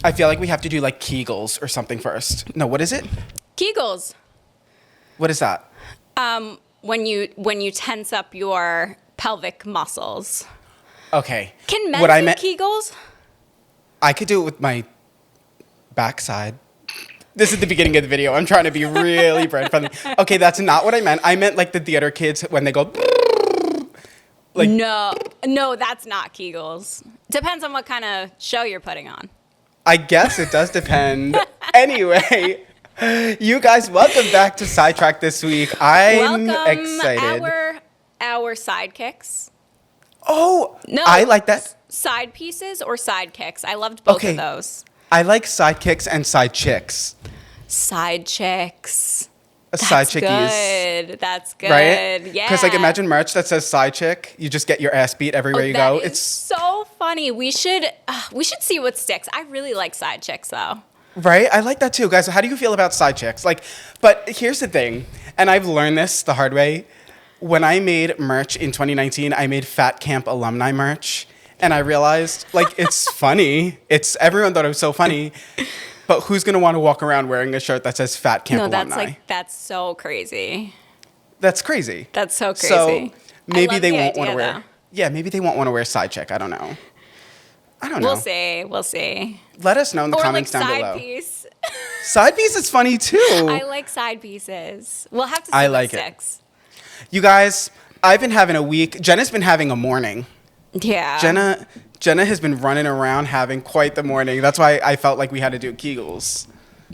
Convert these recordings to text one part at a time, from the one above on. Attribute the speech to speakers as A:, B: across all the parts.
A: I feel like we have to do like Kegels or something first. No, what is it?
B: Kegels.
A: What is that?
B: When you tense up your pelvic muscles.
A: Okay.
B: Can men
A: What
B: do
A: I meant-
B: Kegels?
A: I could do it with my backside. This is the beginning of the video. I'm trying to be really brand friendly. Okay, that's not what I meant. I meant like the theater kids when they go. Like,
B: No, that's not Kegels. Depends on what kind of show you're putting on.
A: I guess it does depend. Anyway, you guys, welcome back to Sidetracked this week. I'm excited.
B: Our sidekicks.
A: Oh,
B: No,
A: I like that.
B: Side pieces or sidekicks. I loved both
A: Okay.
B: of those.
A: I like sidekicks and side chicks.
B: Side chicks.
A: Side
B: That's
A: chickies.
B: good. That's good.
A: Right?
B: Yeah.
A: Because like imagine merch that says side chick. You just get your ass beat everywhere you go.
B: That is so funny. We should see what sticks. I really like side chicks though.
A: Right? I like that too. Guys, how do you feel about side chicks? Like, but here's the thing, and I've learned this the hard way. When I made merch in 2019, I made Fat Camp alumni merch. And I realized, like, it's funny. Everyone thought it was so funny. But who's going to want to walk around wearing a shirt that says Fat Camp alumni?
B: That's so crazy.
A: That's crazy.
B: That's so crazy.
A: So maybe
B: I love
A: they
B: the
A: won't want to
B: idea,
A: wear.
B: though.
A: Yeah, maybe they won't want to wear side chick. I don't know.
B: We'll see. We'll see.
A: Let us know in the
B: Or
A: comments
B: like
A: down
B: side
A: below.
B: piece.
A: Side piece is funny too.
B: I like side pieces. We'll have to see
A: I
B: what
A: like it.
B: sticks.
A: You guys, I've been having a week. Jenna's been having a morning.
B: Yeah.
A: Jenna has been running around having quite the morning. That's why I felt like we had to do Kegels.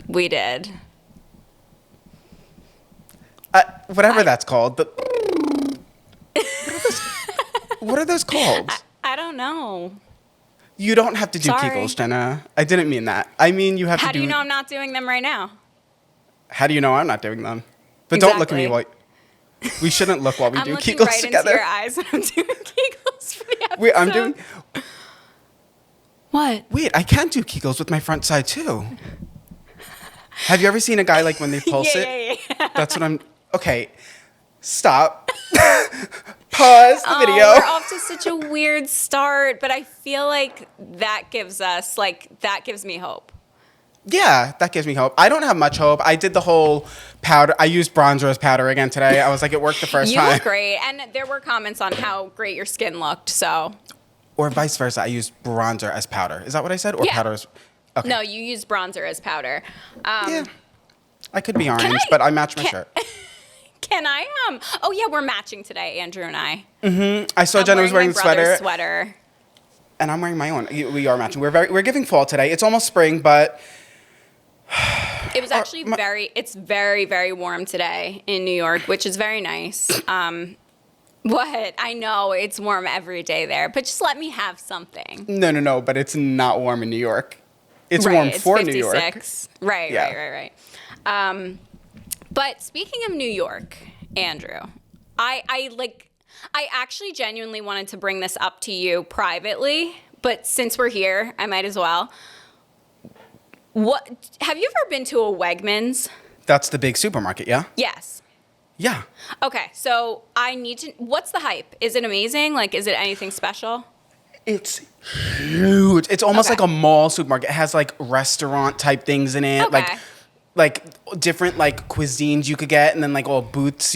B: We did.
A: Whatever that's called. What are those called?
B: I don't know.
A: You don't have to do
B: Sorry.
A: Kegels, Jenna. I didn't mean that. I mean you have
B: How
A: to do.
B: do you know I'm not doing them right now?
A: How do you know I'm not doing them? But don't look at me while. We shouldn't look while we
B: I'm
A: do
B: looking
A: Kegels
B: right
A: together.
B: into your eyes when I'm doing Kegels for the episode.
A: Wait, I'm doing.
B: What?
A: Wait, I can do Kegels with my front side too. Have you ever seen a guy like when they pulse it?
B: Yeah.
A: That's what I'm. Okay, stop. Pause the video.
B: We're off to such a weird start, but I feel like that gives me hope.
A: Yeah, that gives me hope. I don't have much hope. I did the whole powder. I used bronzer as powder again today. I was like, it worked the first
B: You
A: time.
B: look great, and there were comments on how great your skin looked. So
A: Or vice versa. I used bronzer as powder. Is that what I said? Or
B: Yeah.
A: powder as. Okay.
B: no, you use bronzer as powder.
A: Yeah. I could be orange, but I match my shirt.
B: Can I? Oh yeah, we're matching today, Andrew and I.
A: I saw Jenna was wearing
B: my
A: the
B: brother's
A: sweater,
B: sweater.
A: and I'm wearing my own. We are matching. We're giving fall today. It's almost spring, but
B: It was actually it's very, very warm today in New York, which is very nice. What? I know it's warm every day there, but just let me have something.
A: no. But it's not warm in New York. It's
B: Right,
A: warm
B: it's
A: for
B: 56.
A: New York.
B: Right,
A: Yeah.
B: right. But speaking of New York, Andrew, I actually genuinely wanted to bring this up to you privately, but since we're here, I might as well. What have you ever been to a Wegmans?
A: That's the big supermarket, yeah?
B: Yes.
A: Yeah.
B: Okay, so I need to. What's the hype? Is it amazing? Like, is it anything special?
A: It's huge. It's almost
B: Okay.
A: like a mall supermarket. It has like restaurant type things in it.
B: Okay.
A: Like different like cuisines you could get, and then like all booths.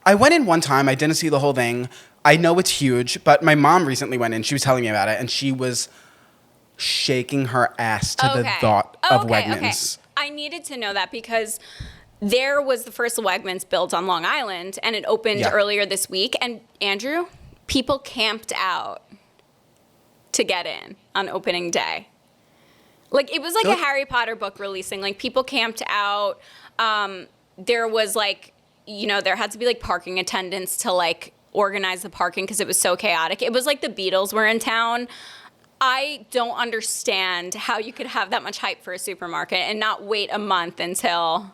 A: I went in one time. I didn't see the whole thing. I know it's huge, but my mom recently went in. She was telling me about it, and she was shaking her ass to the thought of Wegmans.
B: Okay. I needed to know that because there was the first Wegmans built on Long Island, and it opened earlier this week. And Andrew, people camped out to get in on opening day. Like, it was like a Harry Potter book releasing. Like, people camped out. There was like, there had to be like parking attendants to like organize the parking because it was so chaotic. It was like the Beatles were in town. I don't understand how you could have that much hype for a supermarket and not wait a month until.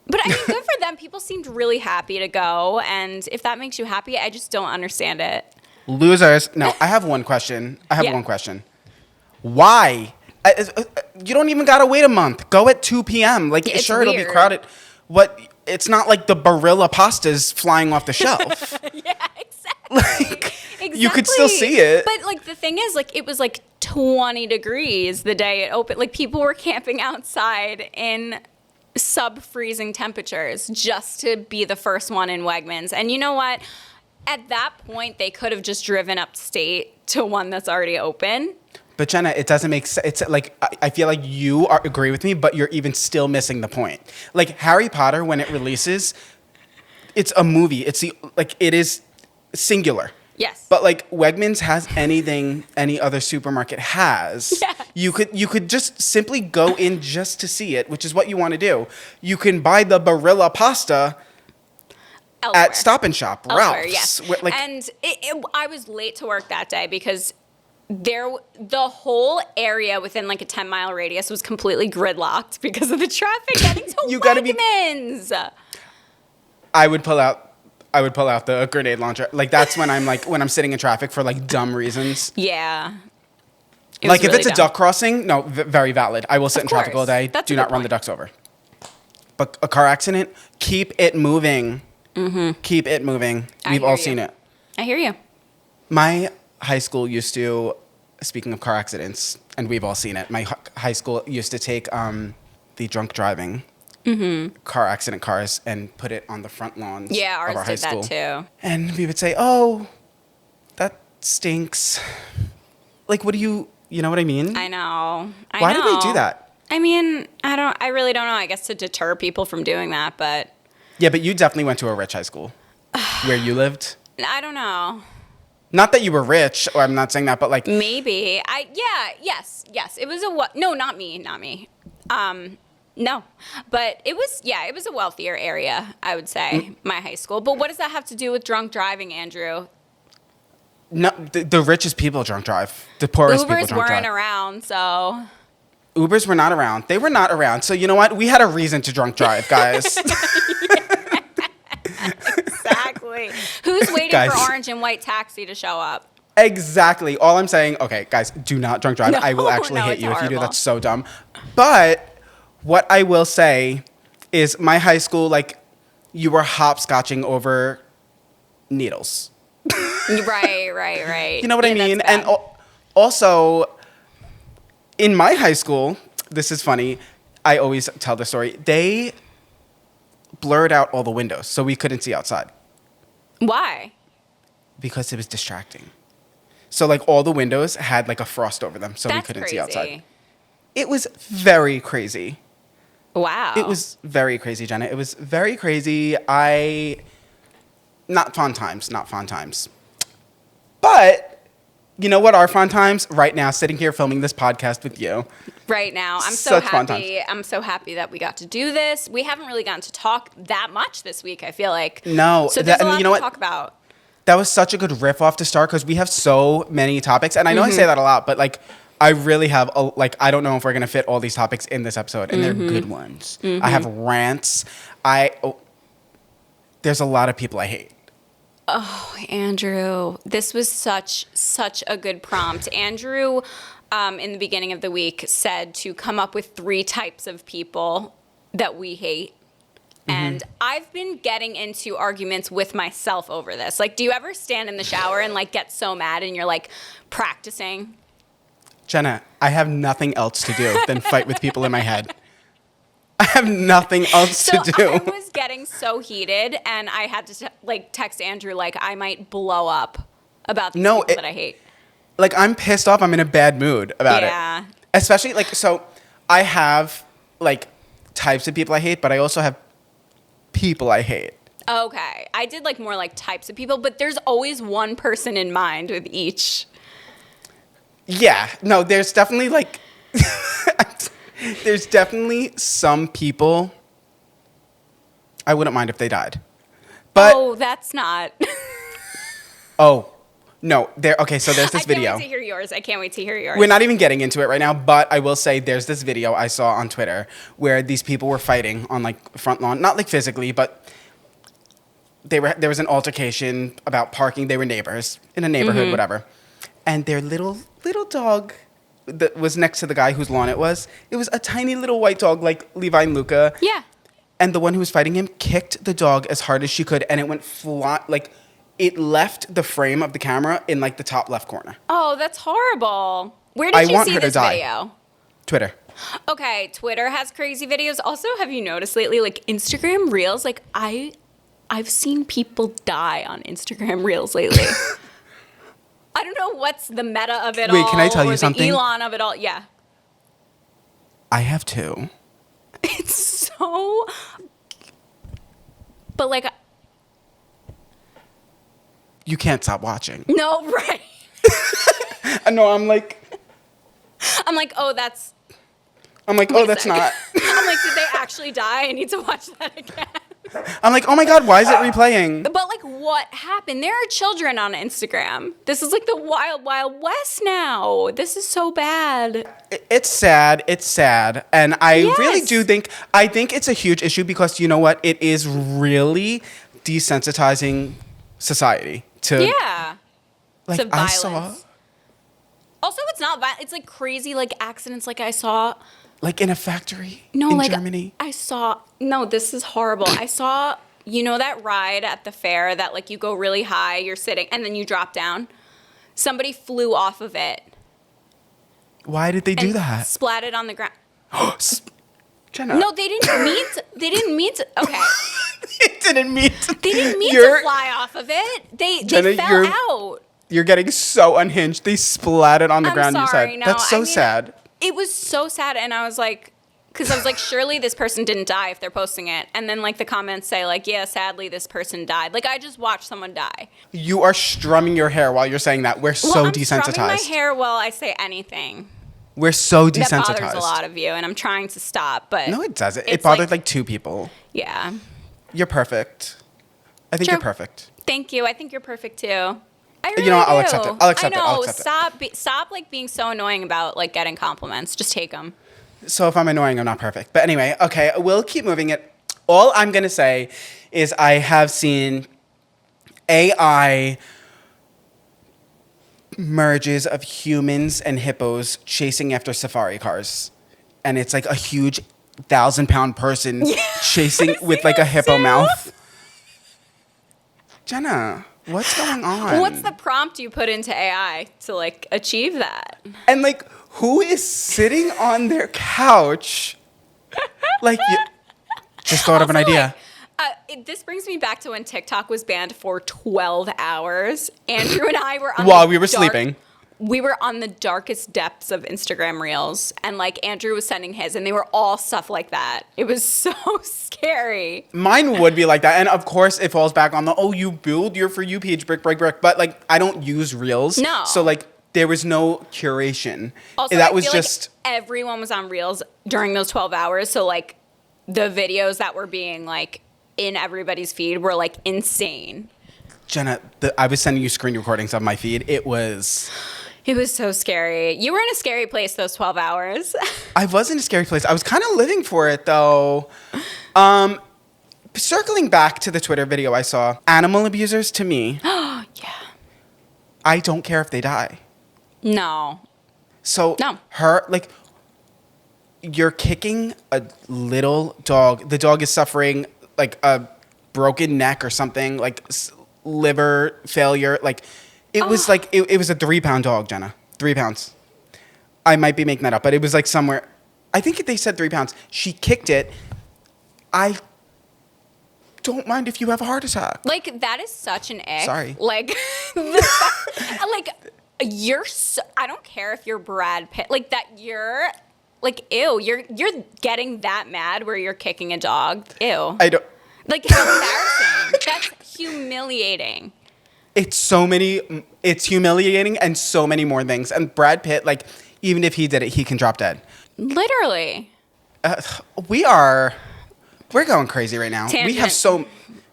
B: But I mean, good for them. People seemed really happy to go. And if that makes you happy, I just don't understand it.
A: Losers. No, I have one question. One question. Why? You don't even gotta wait a month. Go at 2 p.m. Like,
B: It's
A: sure, it'll be
B: weird.
A: crowded. What? It's not like the Barilla pasta's flying off the shelf.
B: Yeah, exactly.
A: Like,
B: Exactly.
A: you could still see it.
B: But like the thing is, like it was like 20 degrees the day it opened. Like people were camping outside in sub-freezing temperatures just to be the first one in Wegmans. And you know what? At that point, they could have just driven upstate to one that's already open.
A: But Jenna, it doesn't make sense. It's like, I feel like you agree with me, but you're even still missing the point. Like Harry Potter, when it releases, it's a movie. It is singular.
B: Yes.
A: But like Wegmans has anything any other supermarket has.
B: Yes.
A: You could just simply go in just to see it, which is what you want to do. You can buy the Barilla pasta
B: Elsewhere.
A: at Stop and Shop,
B: Elsewhere,
A: Ralph's.
B: yes.
A: Like,
B: And I was late to work that day because the whole area within like a 10-mile radius was completely gridlocked because of the traffic getting to
A: You gotta be-
B: Wegmans.
A: I would pull out the grenade launcher. Like that's when I'm sitting in traffic for like dumb reasons.
B: Yeah.
A: Like if it's a duck crossing, no, very valid. I will sit in traffic all day.
B: That's
A: Do
B: a
A: not
B: good
A: run the
B: point.
A: ducks over. But a car accident, keep it moving.
B: Mm-hmm.
A: Keep it moving.
B: I
A: We've
B: hear
A: all
B: you.
A: seen it.
B: I hear you.
A: My high school used to, speaking of car accidents, and we've all seen it, my high school used to take the drunk driving car accident cars and put it on the front lawns
B: Yeah,
A: of our
B: ours
A: high
B: did
A: school.
B: that too.
A: And we would say, oh, that stinks. Like, what do you know what I mean?
B: I know.
A: Why do they do that?
B: I mean, I really don't know. I guess to deter people from doing that, but
A: Yeah, but you definitely went to a rich high school where you lived.
B: I don't know.
A: Not that you were rich, or I'm not saying that, but like,
B: Maybe. Yes. It was no, not me. No. But it was a wealthier area, I would say, my high school. But what does that have to do with drunk driving, Andrew?
A: no, the richest people drunk drive. The poorest people
B: Ubers
A: drunk
B: weren't
A: drive.
B: around, so
A: Ubers were not around. They were not around. So you know what? We had a reason to drunk drive, guys.
B: exactly. Who's waiting
A: Guys.
B: for orange and white taxi to show up?
A: Exactly. All I'm saying, okay, guys, do not drunk drive.
B: No,
A: I will actually
B: no,
A: hit
B: it's
A: you if you do.
B: horrible.
A: That's so dumb. But what I will say is my high school, like, you were hopscotching over needles.
B: Right.
A: You know what I
B: Yeah,
A: mean?
B: that's
A: And
B: bad.
A: also, in my high school, this is funny. I always tell the story. They blurred out all the windows so we couldn't see outside
B: Why?
A: because it was distracting. So like all the windows had like a frost over them so we
B: That's
A: couldn't
B: crazy.
A: see outside. It was very crazy.
B: Wow.
A: It was very crazy, Jenna. It was very crazy. Not fun times. But you know what are fun times? Right now, sitting here filming this podcast with you.
B: right now. I'm so
A: Such fun
B: happy. I'm so happy that we got to do this. We haven't really gotten to talk that much this week, I feel like.
A: No,
B: So there's a
A: and
B: lot
A: you know
B: to
A: what?
B: talk about.
A: That was such a good riff off to start because we have so many topics. And I know I say that a lot, but like I really have, I don't know if we're going to fit all these topics in this episode. And they're good ones. I have rants. There's a lot of people I hate.
B: Oh, Andrew, this was such a good prompt. Andrew, in the beginning of the week, said to come up with 3 types of people that we hate. And I've been getting into arguments with myself over this. Like, do you ever stand in the shower and like get so mad and you're like practicing?
A: Jenna, I have nothing else to do than fight with people in my head. I have nothing else
B: So
A: to do.
B: I was getting so heated and I had to text Andrew like I might blow up about these people that I hate.
A: Like, I'm pissed off. I'm in a bad mood about
B: Yeah.
A: it. Especially, like, so I have, like, types of people I hate, but I also have people I hate.
B: Okay. I did like more like types of people, but there's always one person in mind with each.
A: Yeah. No, there's definitely, like, there's definitely some people I wouldn't mind if they died. But,
B: Oh, that's not.
A: no. Okay, so there's this video.
B: I can't wait to hear yours. I can't wait to hear yours.
A: We're not even getting into it right now, but I will say there's this video I saw on Twitter where these people were fighting on like front lawn, not like physically, but there was an altercation about parking. They were neighbors in a neighborhood, whatever. And their little dog that was next to the guy whose lawn it was a tiny little white dog like Levi and Luca.
B: Yeah.
A: And the one who was fighting him kicked the dog as hard as she could, and it went it left the frame of the camera in like the top left corner.
B: Oh, that's horrible. Where did you see this video?
A: Twitter.
B: Okay, Twitter has crazy videos. Also, have you noticed lately, like Instagram Reels? Like I've seen people die on Instagram Reels lately. I don't know what's the meta of it all.
A: Wait, can I tell you
B: or
A: something?
B: The Elon of it all. Yeah.
A: I have two.
B: It's so... But like...
A: You can't stop watching.
B: No, right.
A: No, I'm like,
B: oh, that's...
A: I'm like,
B: Wait
A: oh,
B: a
A: that's
B: second.
A: not.
B: I'm like, did they actually die? I need to watch that again.
A: I'm like, oh my God, why is it replaying?
B: But like, what happened? There are children on Instagram. This is like the wild, wild west now. This is so bad.
A: It's sad. It's sad. And I really
B: Yes.
A: do think, I think it's a huge issue because you know what? It is really desensitizing society to,
B: Yeah.
A: like,
B: To
A: I
B: violence.
A: saw,
B: Also, it's not violent. It's like crazy, like accidents. Like I saw.
A: like in a factory
B: No,
A: in
B: like
A: Germany.
B: I saw. No, this is horrible. I saw. You know that ride at the fair that like you go really high, you're sitting, and then you drop down. Somebody flew off of it.
A: Why did they do
B: and
A: that?
B: Splatted on the ground.
A: Jenna.
B: No, they didn't mean to. They didn't mean to. Okay.
A: It didn't mean to.
B: They didn't mean to fly off of it.
A: Jenna,
B: They fell out.
A: You're getting so unhinged. They splatted on the ground,
B: sorry,
A: you said.
B: no,
A: That's so
B: I mean,
A: sad.
B: It was so sad, and I was like, because I was like, surely this person didn't die if they're posting it. And then like the comments say like, yeah, sadly this person died. Like I just watched someone die.
A: You are strumming your hair while you're saying that. We're so
B: I'm
A: desensitized.
B: strumming my hair while I say anything.
A: We're so
B: That
A: desensitized.
B: bothers a lot of you, and I'm trying to stop, but
A: No, it doesn't. It
B: it's
A: bothered like two people.
B: Yeah.
A: You're perfect. I think
B: True.
A: you're perfect.
B: Thank you. I think you're perfect too. I really
A: You know what? I'll
B: do.
A: accept it. I'll accept it.
B: I know.
A: I'll accept it.
B: Stop like being so annoying about like getting compliments. Just take them.
A: So if I'm annoying, I'm not perfect. But anyway, okay, we'll keep moving it. All I'm going to say is I have seen AI merges of humans and hippos chasing after safari cars. And it's like a huge 1,000-pound person chasing with like a hippo mouth. Jenna, what's going on?
B: What's the prompt you put into AI to like achieve that?
A: And like, who is sitting on their couch? Like, just thought of an
B: Also,
A: idea.
B: This brings me back to when TikTok was banned for 12 hours. Andrew and I were on
A: While we were sleeping.
B: We were on the darkest depths of Instagram Reels, and like Andrew was sending his, and they were all stuff like that. It was so scary.
A: Mine would be like that. And of course, it falls back on the, oh, you build your For You page, brick. But like, I don't use Reels.
B: No.
A: So like, there was no curation.
B: Also,
A: that
B: I
A: was
B: feel
A: just.
B: like everyone was on Reels during those 12 hours. So like, the videos that were being like in everybody's feed were like insane.
A: Jenna, I was sending you screen recordings of my feed. It was
B: so scary. You were in a scary place those 12 hours.
A: I was in a scary place. I was kind of living for it though. Circling back to the Twitter video I saw, animal abusers to me,
B: Yeah.
A: I don't care if they die.
B: No.
A: So
B: No.
A: you're kicking a little dog. The dog is suffering like a broken neck or something, like liver failure. Like it was like it was a 3-pound dog, Jenna. 3 pounds. I might be making that up, but it was like somewhere. I think they said 3 pounds. She kicked it. I don't mind if you have a heart attack.
B: Like, that is such an ick.
A: Sorry.
B: Like, you're so, I don't care if you're Brad Pitt. Like, that you're, like, ew. You're getting that mad where you're kicking a dog. Ew.
A: I don't.
B: Like, how embarrassing. That's humiliating.
A: It's humiliating and so many more things. And Brad Pitt, like, even if he did it, he can drop dead.
B: Literally.
A: We're going crazy right now.
B: Tangent.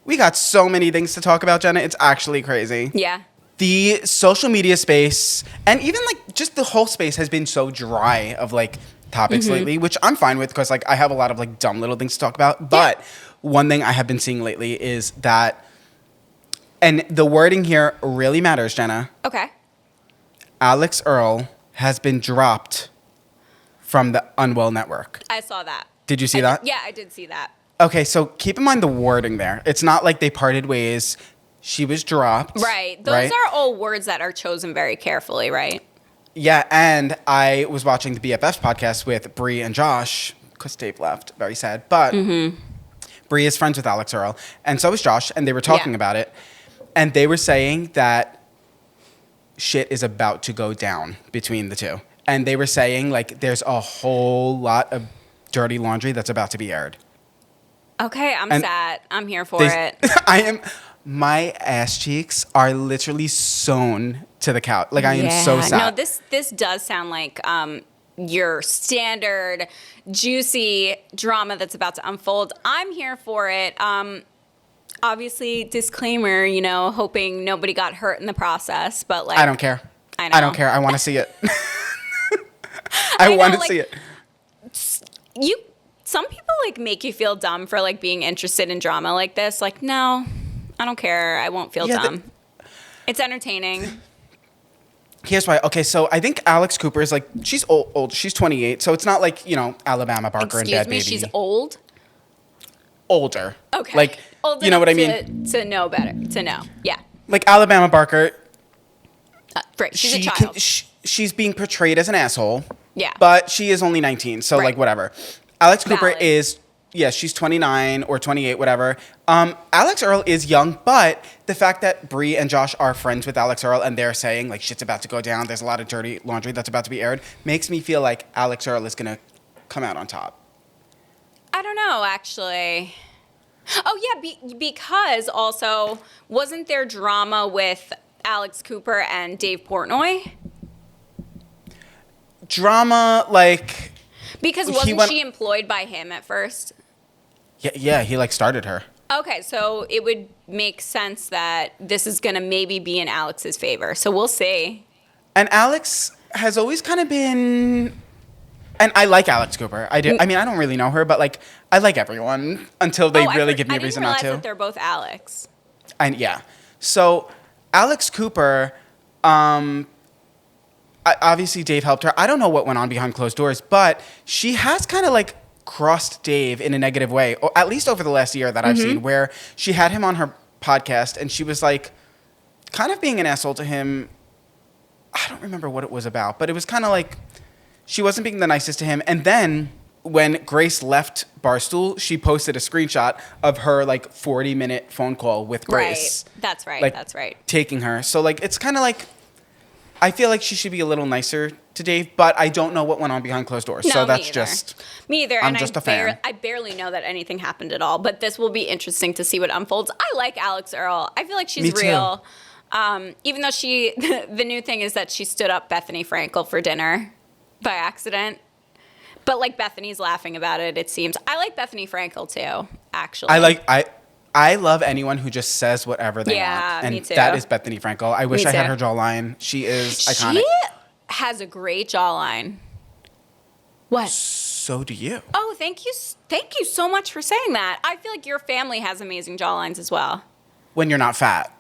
A: We got so many things to talk about, Jenna. It's actually crazy.
B: Yeah.
A: The social media space and even like just the whole space has been so dry of like topics lately, which I'm fine with because like I have a lot of like dumb little things to talk about. But one thing I have been seeing lately is that, and the wording here really matters, Jenna.
B: Okay.
A: Alex Earl has been dropped from the Unwell Network.
B: I saw that.
A: Did you see that?
B: Yeah, I did see that.
A: Okay, so keep in mind the wording there. It's not like they parted ways. She was dropped.
B: Right. Those are all words that are chosen very carefully, right?
A: Yeah, and I was watching the BFFs podcast with Bree and Josh, because Dave left. Very sad. But Bree is friends with Alex Earl, and so is Josh, and they were talking about it. And they were saying that shit is about to go down between the two. And they were saying, like, there's a whole lot of dirty laundry that's about to be aired.
B: Okay, I'm sad. I'm here for it.
A: My ass cheeks are literally sewn to the couch. Like, I am so sad.
B: No, this does sound like your standard juicy drama that's about to unfold. I'm here for it. Obviously, disclaimer, you know, hoping nobody got hurt in the process, but like...
A: I don't care.
B: I know.
A: I don't care. I want to see it. I want to see it.
B: Some people like make you feel dumb for like being interested in drama like this. Like, no, I don't care. I won't feel dumb. It's entertaining.
A: Here's why. Okay, so I think Alex Cooper is like, she's old. She's 28. So it's not like, you know, Alabama Barker and Bad Baby.
B: Excuse me, she's old?
A: Older.
B: Okay.
A: Like,
B: old
A: you know what I mean?
B: To know better. To know. Yeah.
A: Like Alabama Barker.
B: Right. She's a child.
A: She's being portrayed as an asshole.
B: Yeah.
A: But she is only 19. So like whatever. Alex Cooper
B: Valid.
A: is, she's 29 or 28, whatever. Alex Earl is young, but the fact that Bree and Josh are friends with Alex Earl and they're saying, like, shit's about to go down, there's a lot of dirty laundry that's about to be aired, makes me feel like Alex Earl is going to come out on top.
B: I don't know, actually. Oh, yeah, because also, wasn't there drama with Alex Cooper and Dave Portnoy?
A: Drama, like...
B: Because wasn't she employed by him at first?
A: Yeah, he like started her.
B: Okay, so it would make sense that this is going to maybe be in Alex's favor. So we'll see.
A: And Alex has always kind of been, and I like Alex Cooper. I do. I mean, I don't really know her, but like I like everyone until they really give me a reason not to.
B: I didn't realize that they're both Alex.
A: And yeah, so Alex Cooper. Obviously, Dave helped her. I don't know what went on behind closed doors, but she has kind of like crossed Dave in a negative way, or at least over the last year that I've seen, where she had him on her podcast and she was like kind of being an asshole to him. I don't remember what it was about, but it was kind of like she wasn't being the nicest to him. And then when Grace left Barstool, she posted a screenshot of her like 40-minute phone call with Grace.
B: Right. That's right.
A: Like,
B: that's right.
A: Taking her. So like it's kind of like I feel like she should be a little nicer to Dave, but I don't know what went on behind closed doors.
B: No,
A: so that's
B: me either.
A: just
B: me either.
A: I'm just a fan.
B: I barely know that anything happened at all, but this will be interesting to see what unfolds. I like Alex Earl. I feel like she's real. Even though the new thing is that she stood up Bethany Frankel for dinner by accident. But like Bethany's laughing about it, it seems. I like Bethany Frankel too, actually.
A: I love anyone who just says whatever they want. And
B: me too.
A: that is Bethany Frankel. I wish I had her jawline. She is iconic.
B: She has a great jawline. What?
A: So do you.
B: Oh, thank you. Thank you so much for saying that. I feel like your family has amazing jawlines as well.
A: When you're not fat.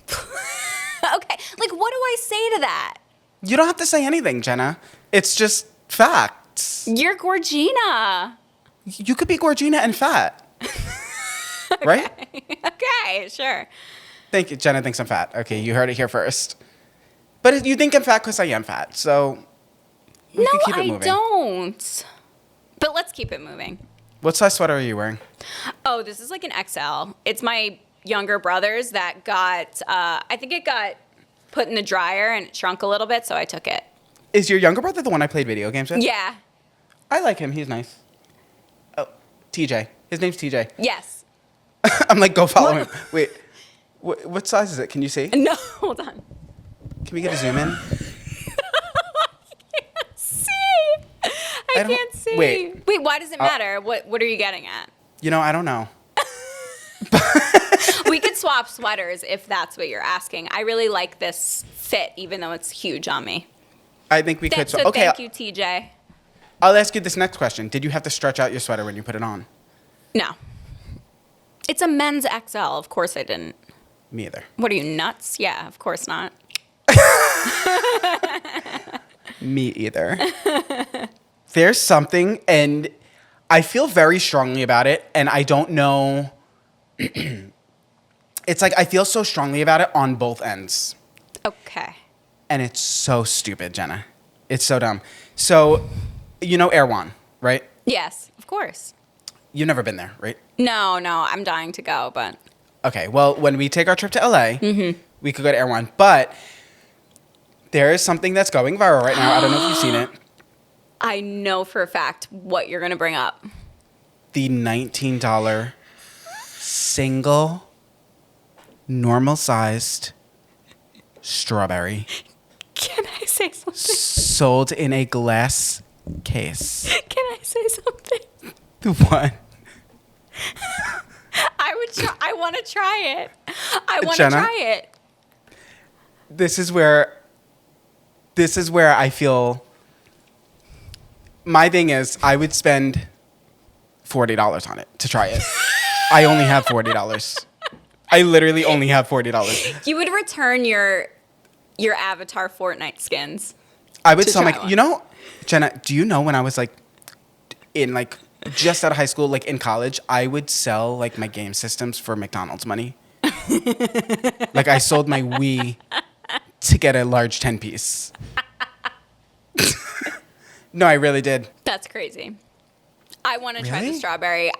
B: Okay. Like, what do I say to that?
A: You don't have to say anything, Jenna. It's just facts.
B: You're Gorgina.
A: You could be Gorgina and fat. Right?
B: Okay, sure.
A: Thank you. Jenna thinks I'm fat. Okay, you heard it here first. But you think I'm fat because I am fat, so we can keep it moving.
B: No, I don't. But let's keep it moving.
A: What size sweater are you wearing?
B: Oh, this is like an XL. It's my younger brother's that got, I think it got put in the dryer and it shrunk a little bit, so I took it.
A: Is your younger brother the one I played video games with?
B: Yeah.
A: I like him. He's nice. Oh, TJ. His name's TJ.
B: Yes.
A: I'm like, go follow him. Wait, what size is it? Can you see?
B: No, hold on.
A: Can we get a zoom in?
B: I can't see. I can't see.
A: Wait,
B: why does it matter? What are you getting at?
A: You know, I don't know.
B: We could swap sweaters if that's what you're asking. I really like this fit, even though it's huge on me.
A: I think we could.
B: So okay, thank you, TJ.
A: I'll ask you this next question. Did you have to stretch out your sweater when you put it on?
B: No. It's a men's XL. Of course I didn't.
A: Me either.
B: What are you, nuts? Yeah, of course not.
A: Me either. There's something, and I feel very strongly about it, and I don't know. It's like I feel so strongly about it on both ends.
B: Okay.
A: And it's so stupid, Jenna. It's so dumb. So, you know Erewhon, right?
B: Yes, of course.
A: You've never been there, right?
B: No, I'm dying to go, but...
A: Okay, well, when we take our trip to LA, we could go to Erewhon. But there is something that's going viral right now. I don't know if you've seen it.
B: I know for a fact what you're going to bring up.
A: The $19 single normal-sized strawberry.
B: Can I say something?
A: Sold in a glass case.
B: Can I say something?
A: What?
B: I want to try it. I want to
A: Jenna,
B: try it.
A: This is where I feel. My thing is, I would spend $40 on it to try it. I only have $40. I literally only have $40.
B: You would return your Avatar Fortnite skins.
A: I would sell
B: one.
A: you know, Jenna, do you know when I was like in like just out of high school, like in college, I would sell like my game systems for McDonald's money. Like I sold my Wii to get a large 10-piece. No, I really did.
B: That's crazy. I want to try the
A: Really?
B: strawberry.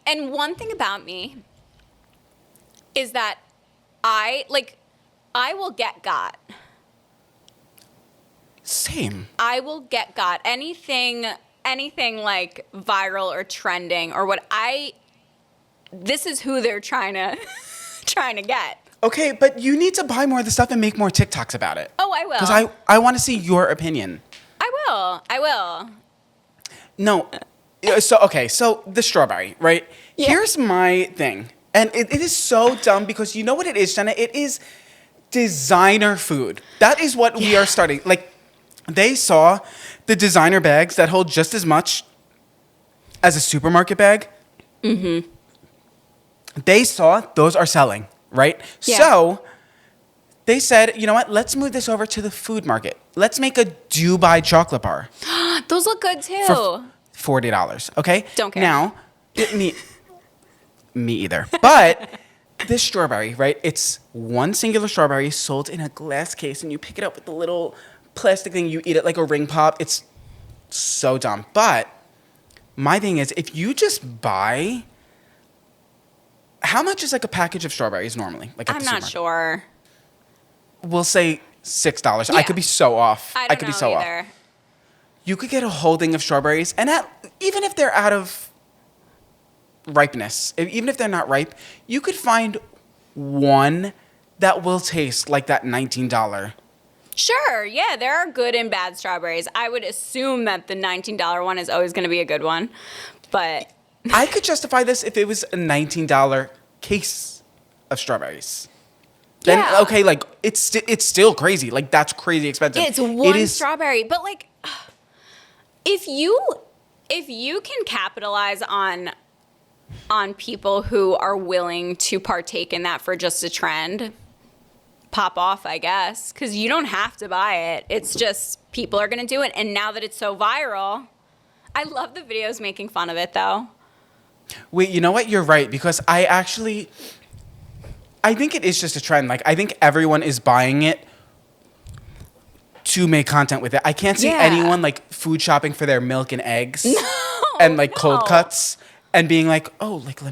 B: And one thing about me is that I will get got.
A: Same.
B: I will get got. Anything like viral or trending or this is who they're trying to get.
A: Okay, but you need to buy more of the stuff and make more TikToks about it.
B: Oh, I will.
A: Because I want to see your opinion.
B: I will.
A: No. So the strawberry, right?
B: Yeah.
A: Here's my thing. And it is so dumb because you know what it is, Jenna? It is designer food. That is what we are starting. Like, they saw the designer bags that hold just as much as a supermarket bag. Mm-hmm. They saw those are selling, right?
B: Yeah.
A: So they said, you know what? Let's move this over to the food market. Let's make a Dubai chocolate bar.
B: Those look good too.
A: For $40, okay?
B: Don't care.
A: Now, me either. But this strawberry, right? It's one singular strawberry sold in a glass case, and you pick it up with the little plastic thing. You eat it like a ring pop. It's so dumb. But my thing is, if you just buy, how much is like a package of strawberries normally? Like at
B: I'm
A: the
B: not
A: supermarket?
B: sure.
A: We'll say $6.
B: Yeah.
A: I could be so off.
B: I don't
A: could be
B: know
A: so
B: either.
A: off. You could get a whole thing of strawberries, and even if they're out of ripeness, even if they're not ripe, you could find one that will taste like that $19.
B: Sure, yeah, there are good and bad strawberries. I would assume that the $19 one is always going to be a good one, but
A: I could justify this if it was a $19 case of strawberries. Then
B: Yeah.
A: okay, like it's still crazy. Like that's crazy expensive.
B: it's one strawberry. But like, if you can capitalize on people who are willing to partake in that for just a trend, pop off, I guess, because you don't have to buy it. It's just people are going to do it. And now that it's so viral, I love the videos making fun of it, though.
A: Wait, you know what? You're right, because I think it is just a trend. Like, I think everyone is buying it to make content with it. I can't see anyone, like, food shopping for their milk and eggs and, like, cold cuts and being like, oh, like,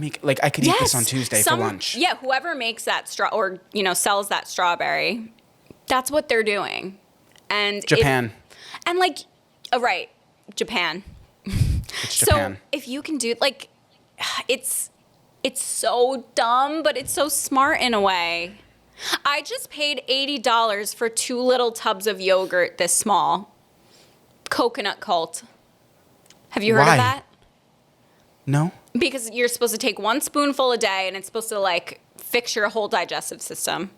A: I could eat this on Tuesday for lunch.
B: Yeah, whoever makes that sells that strawberry, that's what they're doing. And
A: Japan.
B: Right, Japan.
A: It's Japan.
B: So if you can do, like, it's so dumb, but it's so smart in a way. I just paid $80 for 2 little tubs of yogurt this small. Coconut Cult. Have you heard
A: Why?
B: of that?
A: No?
B: Because you're supposed to take 1 spoonful a day, and it's supposed to, like, fix your whole digestive system.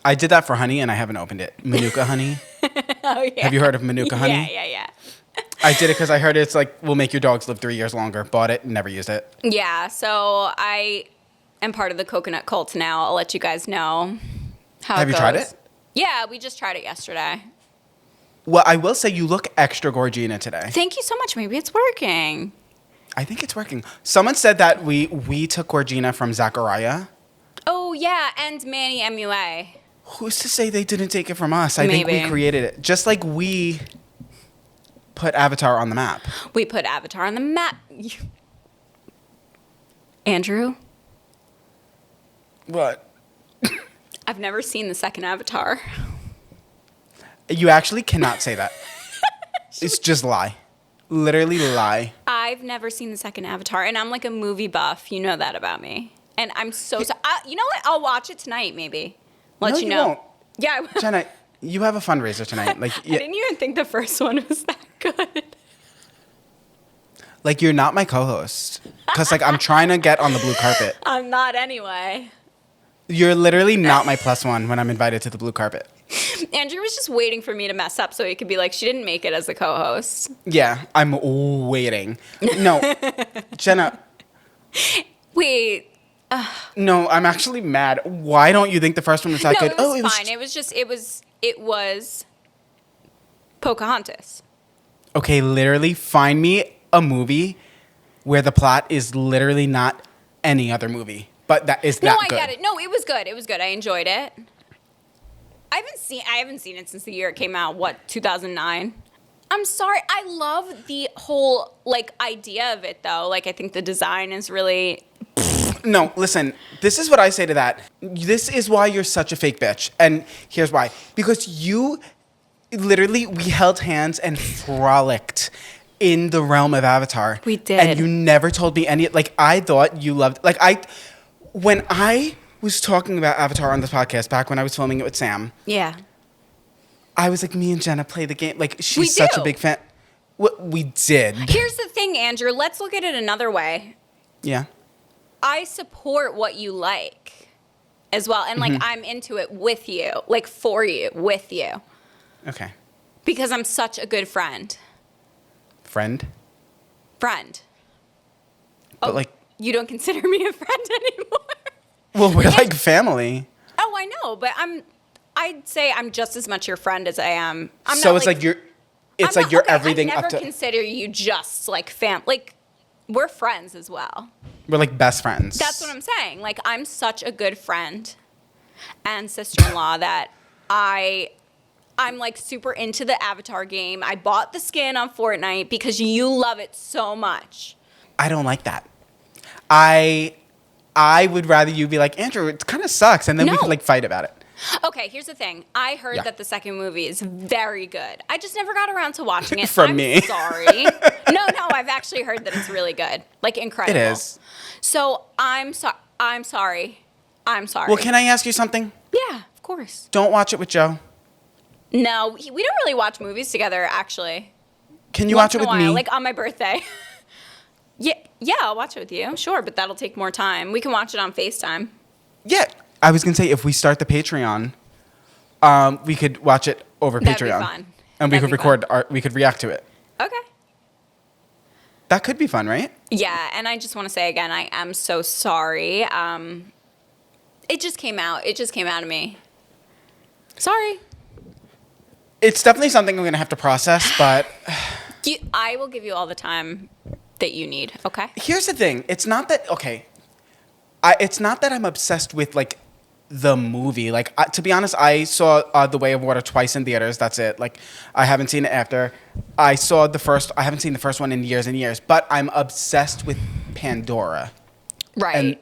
A: I did that for honey, and I haven't opened it. Manuka honey.
B: Oh, yeah.
A: Have you heard of Manuka honey?
B: Yeah.
A: I did it because I heard it's like, will make your dogs live 3 years longer. Bought it, never used it.
B: Yeah, so I am part of the Coconut Cult now. I'll let you guys know how
A: Have
B: it
A: you
B: goes.
A: tried it?
B: Yeah, we just tried it yesterday.
A: Well, I will say you look extra Gorgina today.
B: Thank you so much. Maybe it's working.
A: I think it's working. Someone said that we took Gorgina from Zachariah.
B: Oh, yeah, and Manny MUA.
A: Who's to say they didn't take it from us? I think we created it. Just like we put Avatar on the map.
B: We put Avatar on the map. Andrew?
A: What?
B: I've never seen the second Avatar.
A: You actually cannot say that. It's just lie. Literally lie.
B: I've never seen the second Avatar, and I'm like a movie buff. You know that about me. And I'm so you know what? I'll watch it tonight, maybe. Let you know.
A: Won't.
B: Yeah.
A: Jenna, you have a fundraiser tonight. Like,
B: I didn't even think the first one was that good.
A: Like, you're not my co-host. Because, like, I'm trying to get on the blue carpet.
B: I'm not anyway.
A: You're literally not my +1 when I'm invited to the blue carpet.
B: Andrew was just waiting for me to mess up so he could be like, she didn't make it as a co-host.
A: Yeah, I'm waiting. No, Jenna.
B: Wait.
A: No, I'm actually mad. Why don't you think the first one was that good?
B: It was fine. It was Pocahontas.
A: Okay, literally find me a movie where the plot is literally not any other movie, but that is that good.
B: No, I get it. No, it was good. It was good. I enjoyed it. I haven't seen it since the year it came out. What, 2009? I'm sorry. I love the whole like idea of it though. Like I think the design is really.
A: No, listen. This is what I say to that. This is why you're such a fake bitch, and here's why. Because we held hands and frolicked in the realm of Avatar.
B: We did.
A: And you never told me any, like, I thought you loved, like, when I was talking about Avatar on this podcast back when I was filming it with Sam.
B: Yeah.
A: I was like, me and Jenna play the game. Like, she's such a big fan. We did.
B: Here's the thing, Andrew. Let's look at it another way.
A: Yeah.
B: I support what you like as well. And, like, I'm into it with you. Like, for you. With you.
A: Okay.
B: Because I'm such a good friend.
A: Friend?
B: Friend.
A: But, like...
B: You don't consider me a friend anymore?
A: Well, we're like family.
B: Oh, I know. But I'd say I'm just as much your friend as I am.
A: It's like you're everything
B: I
A: up
B: never
A: to...
B: consider you just, like, like, we're friends as well.
A: We're like best friends.
B: That's what I'm saying. Like, I'm such a good friend and sister-in-law that I'm like super into the Avatar game. I bought the skin on Fortnite because you love it so much.
A: I don't like that. I would rather you be like, Andrew, it kind of sucks, and then we could like fight about it.
B: Okay, here's the thing. I heard that the second movie is very good. I just never got around to watching it.
A: From me.
B: Sorry. No, I've actually heard that it's really good. Like, incredible.
A: It is.
B: So, I'm sorry.
A: Well, can I ask you something?
B: Yeah, of course.
A: Don't watch it with Joe.
B: No, we don't really watch movies together, actually.
A: Can you watch it with me?
B: Like, on my birthday. Yeah, I'll watch it with you. Sure, but that'll take more time. We can watch it on FaceTime.
A: Yeah. I was going to say, if we start the Patreon, we could watch it over Patreon.
B: That'd be fun.
A: And we could we could react to it.
B: Okay.
A: That could be fun, right?
B: Yeah, and I just want to say again, I am so sorry. It just came out. It just came out of me. Sorry.
A: It's definitely something I'm going to have to process, but...
B: I will give you all the time that you need, okay?
A: Here's the thing. It's not that... Okay. It's not that I'm obsessed with, like, the movie. Like, to be honest, I saw The Way of Water twice in theaters. That's it. Like, I haven't seen it after. I haven't seen the first one in years and years. But I'm obsessed with Pandora.
B: Right.
A: And,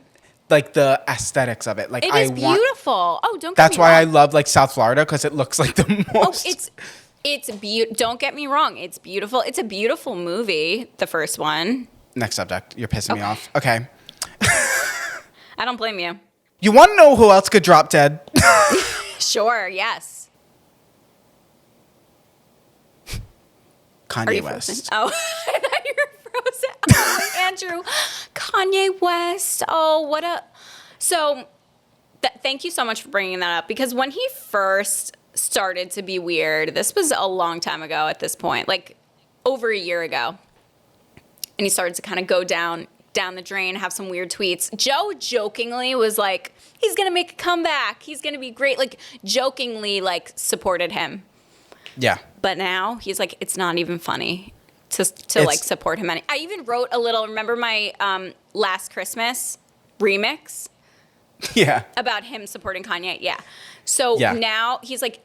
A: like, the aesthetics of it. Like,
B: it is beautiful. Oh, don't get me wrong.
A: That's why I love, like, South Florida, because it looks like the most...
B: Oh, it's beautiful. Don't get me wrong. It's beautiful. It's a beautiful movie, the first one.
A: Next subject. You're pissing me off. Okay.
B: I don't blame you.
A: You want to know who else could drop dead?
B: Sure, yes.
A: Kanye West.
B: Oh, I thought you were frozen. Oh, Andrew, Kanye West. Oh, what a... So, thank you so much for bringing that up, because when he first started to be weird, this was a long time ago at this point, like over a year ago, and he started to kind of go down the drain, have some weird tweets. Joe jokingly was like, he's gonna make a comeback, he's gonna be great, like jokingly like supported him.
A: Yeah.
B: But now he's like, it's not even funny to like support him. I even wrote a little, remember my Last Christmas remix?
A: Yeah.
B: About him supporting Kanye. Yeah. So
A: Yeah.
B: now he's like,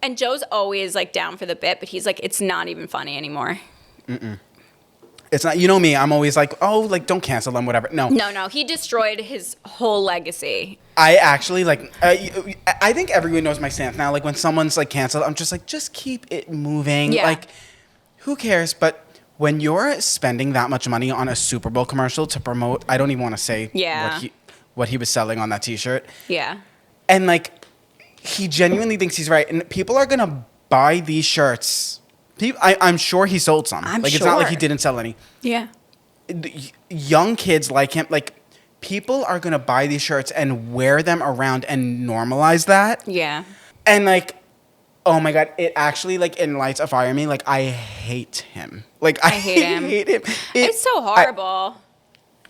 B: and Joe's always like down for the bit, but he's like, it's not even funny anymore.
A: It's not, you know me, I'm always like, oh, like, don't cancel them, whatever. No.
B: No, he destroyed his whole legacy.
A: I actually, like, I think everyone knows my stance now. Like, when someone's, like, canceled, I'm just like, just keep it moving.
B: Yeah.
A: Like, who cares? But when you're spending that much money on a Super Bowl commercial to promote, I don't even want to say what he was selling on that T-shirt.
B: Yeah.
A: And, like, he genuinely thinks he's right. And people are going to buy these shirts. I'm sure he sold some. It's not like he didn't sell any.
B: Yeah.
A: Young kids like him, like, people are going to buy these shirts and wear them around and normalize that.
B: Yeah.
A: And, like, oh my God, it actually, like, enlights a fire in me. Like, I hate him. Like, I hate him.
B: It's so horrible.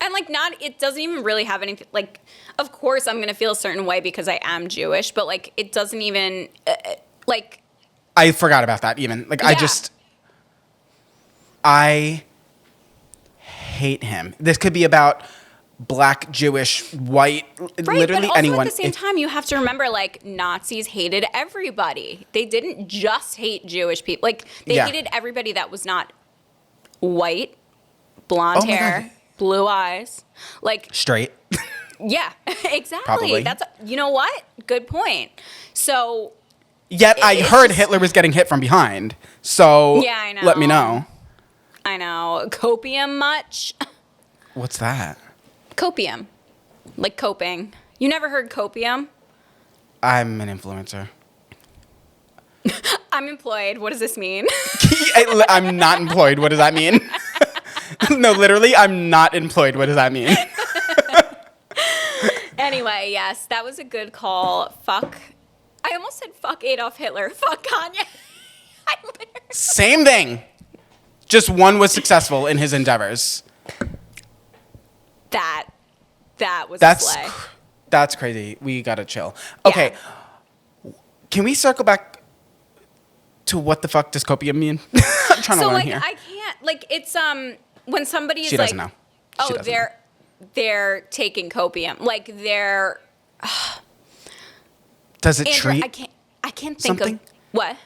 B: And, like, it doesn't even really have anything, like, of course I'm going to feel a certain way because I am Jewish, but, like, it doesn't even, like.
A: I forgot about that even. Like,
B: Yeah.
A: I hate him. This could be about black, Jewish, white,
B: Right,
A: literally
B: but also
A: anyone.
B: at the same time, you have to remember, like, Nazis hated everybody. They didn't just hate Jewish people. Like, they hated everybody that was not white, blonde hair,
A: God.
B: blue eyes. Like,
A: Straight.
B: yeah, exactly.
A: Probably.
B: You know what? Good point. So.
A: Yet I heard Hitler was getting hit from behind. So
B: Yeah, I know.
A: let me know.
B: I know. Copium much?
A: What's that?
B: Copium. Like coping. You never heard copium?
A: I'm an influencer.
B: I'm employed. What does this mean?
A: I'm not employed. What does that mean? No, literally, I'm not employed. What does that mean?
B: Anyway, yes, that was a good call. Fuck. I almost said fuck Adolf Hitler. Fuck Kanye.
A: Same thing. Just one was successful in his endeavors.
B: That was a slay.
A: That's crazy. We gotta chill. Okay. Yeah. Can we circle back to what the fuck does copium mean? I'm trying to learn here.
B: I can't, like, it's when somebody is
A: she doesn't
B: like,
A: know.
B: They're taking copium, like they're.
A: Does it
B: Andrew,
A: treat?
B: I can't think
A: something?
B: of what.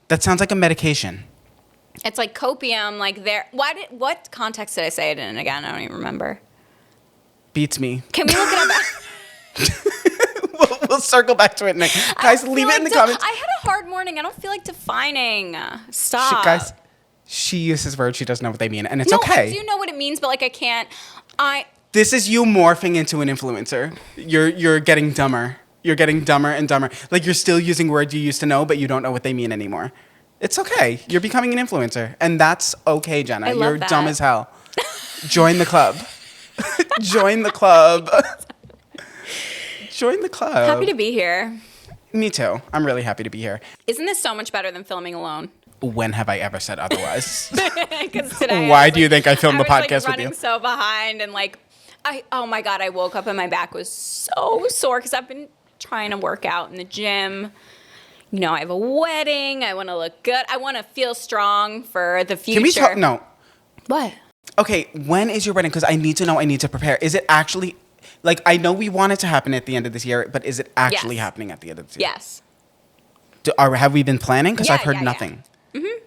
A: That sounds like a medication.
B: It's like copium, like they're. What context did I say it in again? I don't even remember.
A: Beats me.
B: Can we look it up?
A: We'll circle back to it next. Guys, leave it in the comments.
B: I had a hard morning. I don't feel like defining. Stop.
A: Guys, she uses words she doesn't know what they mean, and it's okay.
B: I do know what it means, but like I can't.
A: This is you morphing into an influencer. You're getting dumber. You're getting dumber and dumber. Like, you're still using words you used to know, but you don't know what they mean anymore. It's okay. You're becoming an influencer, and that's okay, Jenna. You're dumb as hell. Join the club. Join the club. Join the club.
B: Happy to be here.
A: Me too. I'm really happy to be here.
B: Isn't this so much better than filming alone?
A: When have I ever said otherwise?
B: Because today,
A: why do you think I filmed the podcast with you?
B: Running so behind, and like, oh my God, I woke up and my back was so sore because I've been trying to work out in the gym. You know, I have a wedding. I want to look good. I want to feel strong for the future.
A: Can we talk? No.
B: What?
A: Okay, when is your wedding? Because I need to know. I need to prepare. Is it actually, like, I know we want it to happen at the end of this year, but is it actually happening at the end of this year?
B: Yes.
A: Have we been planning? Because I've heard nothing.
B: Yeah. Mm-hmm.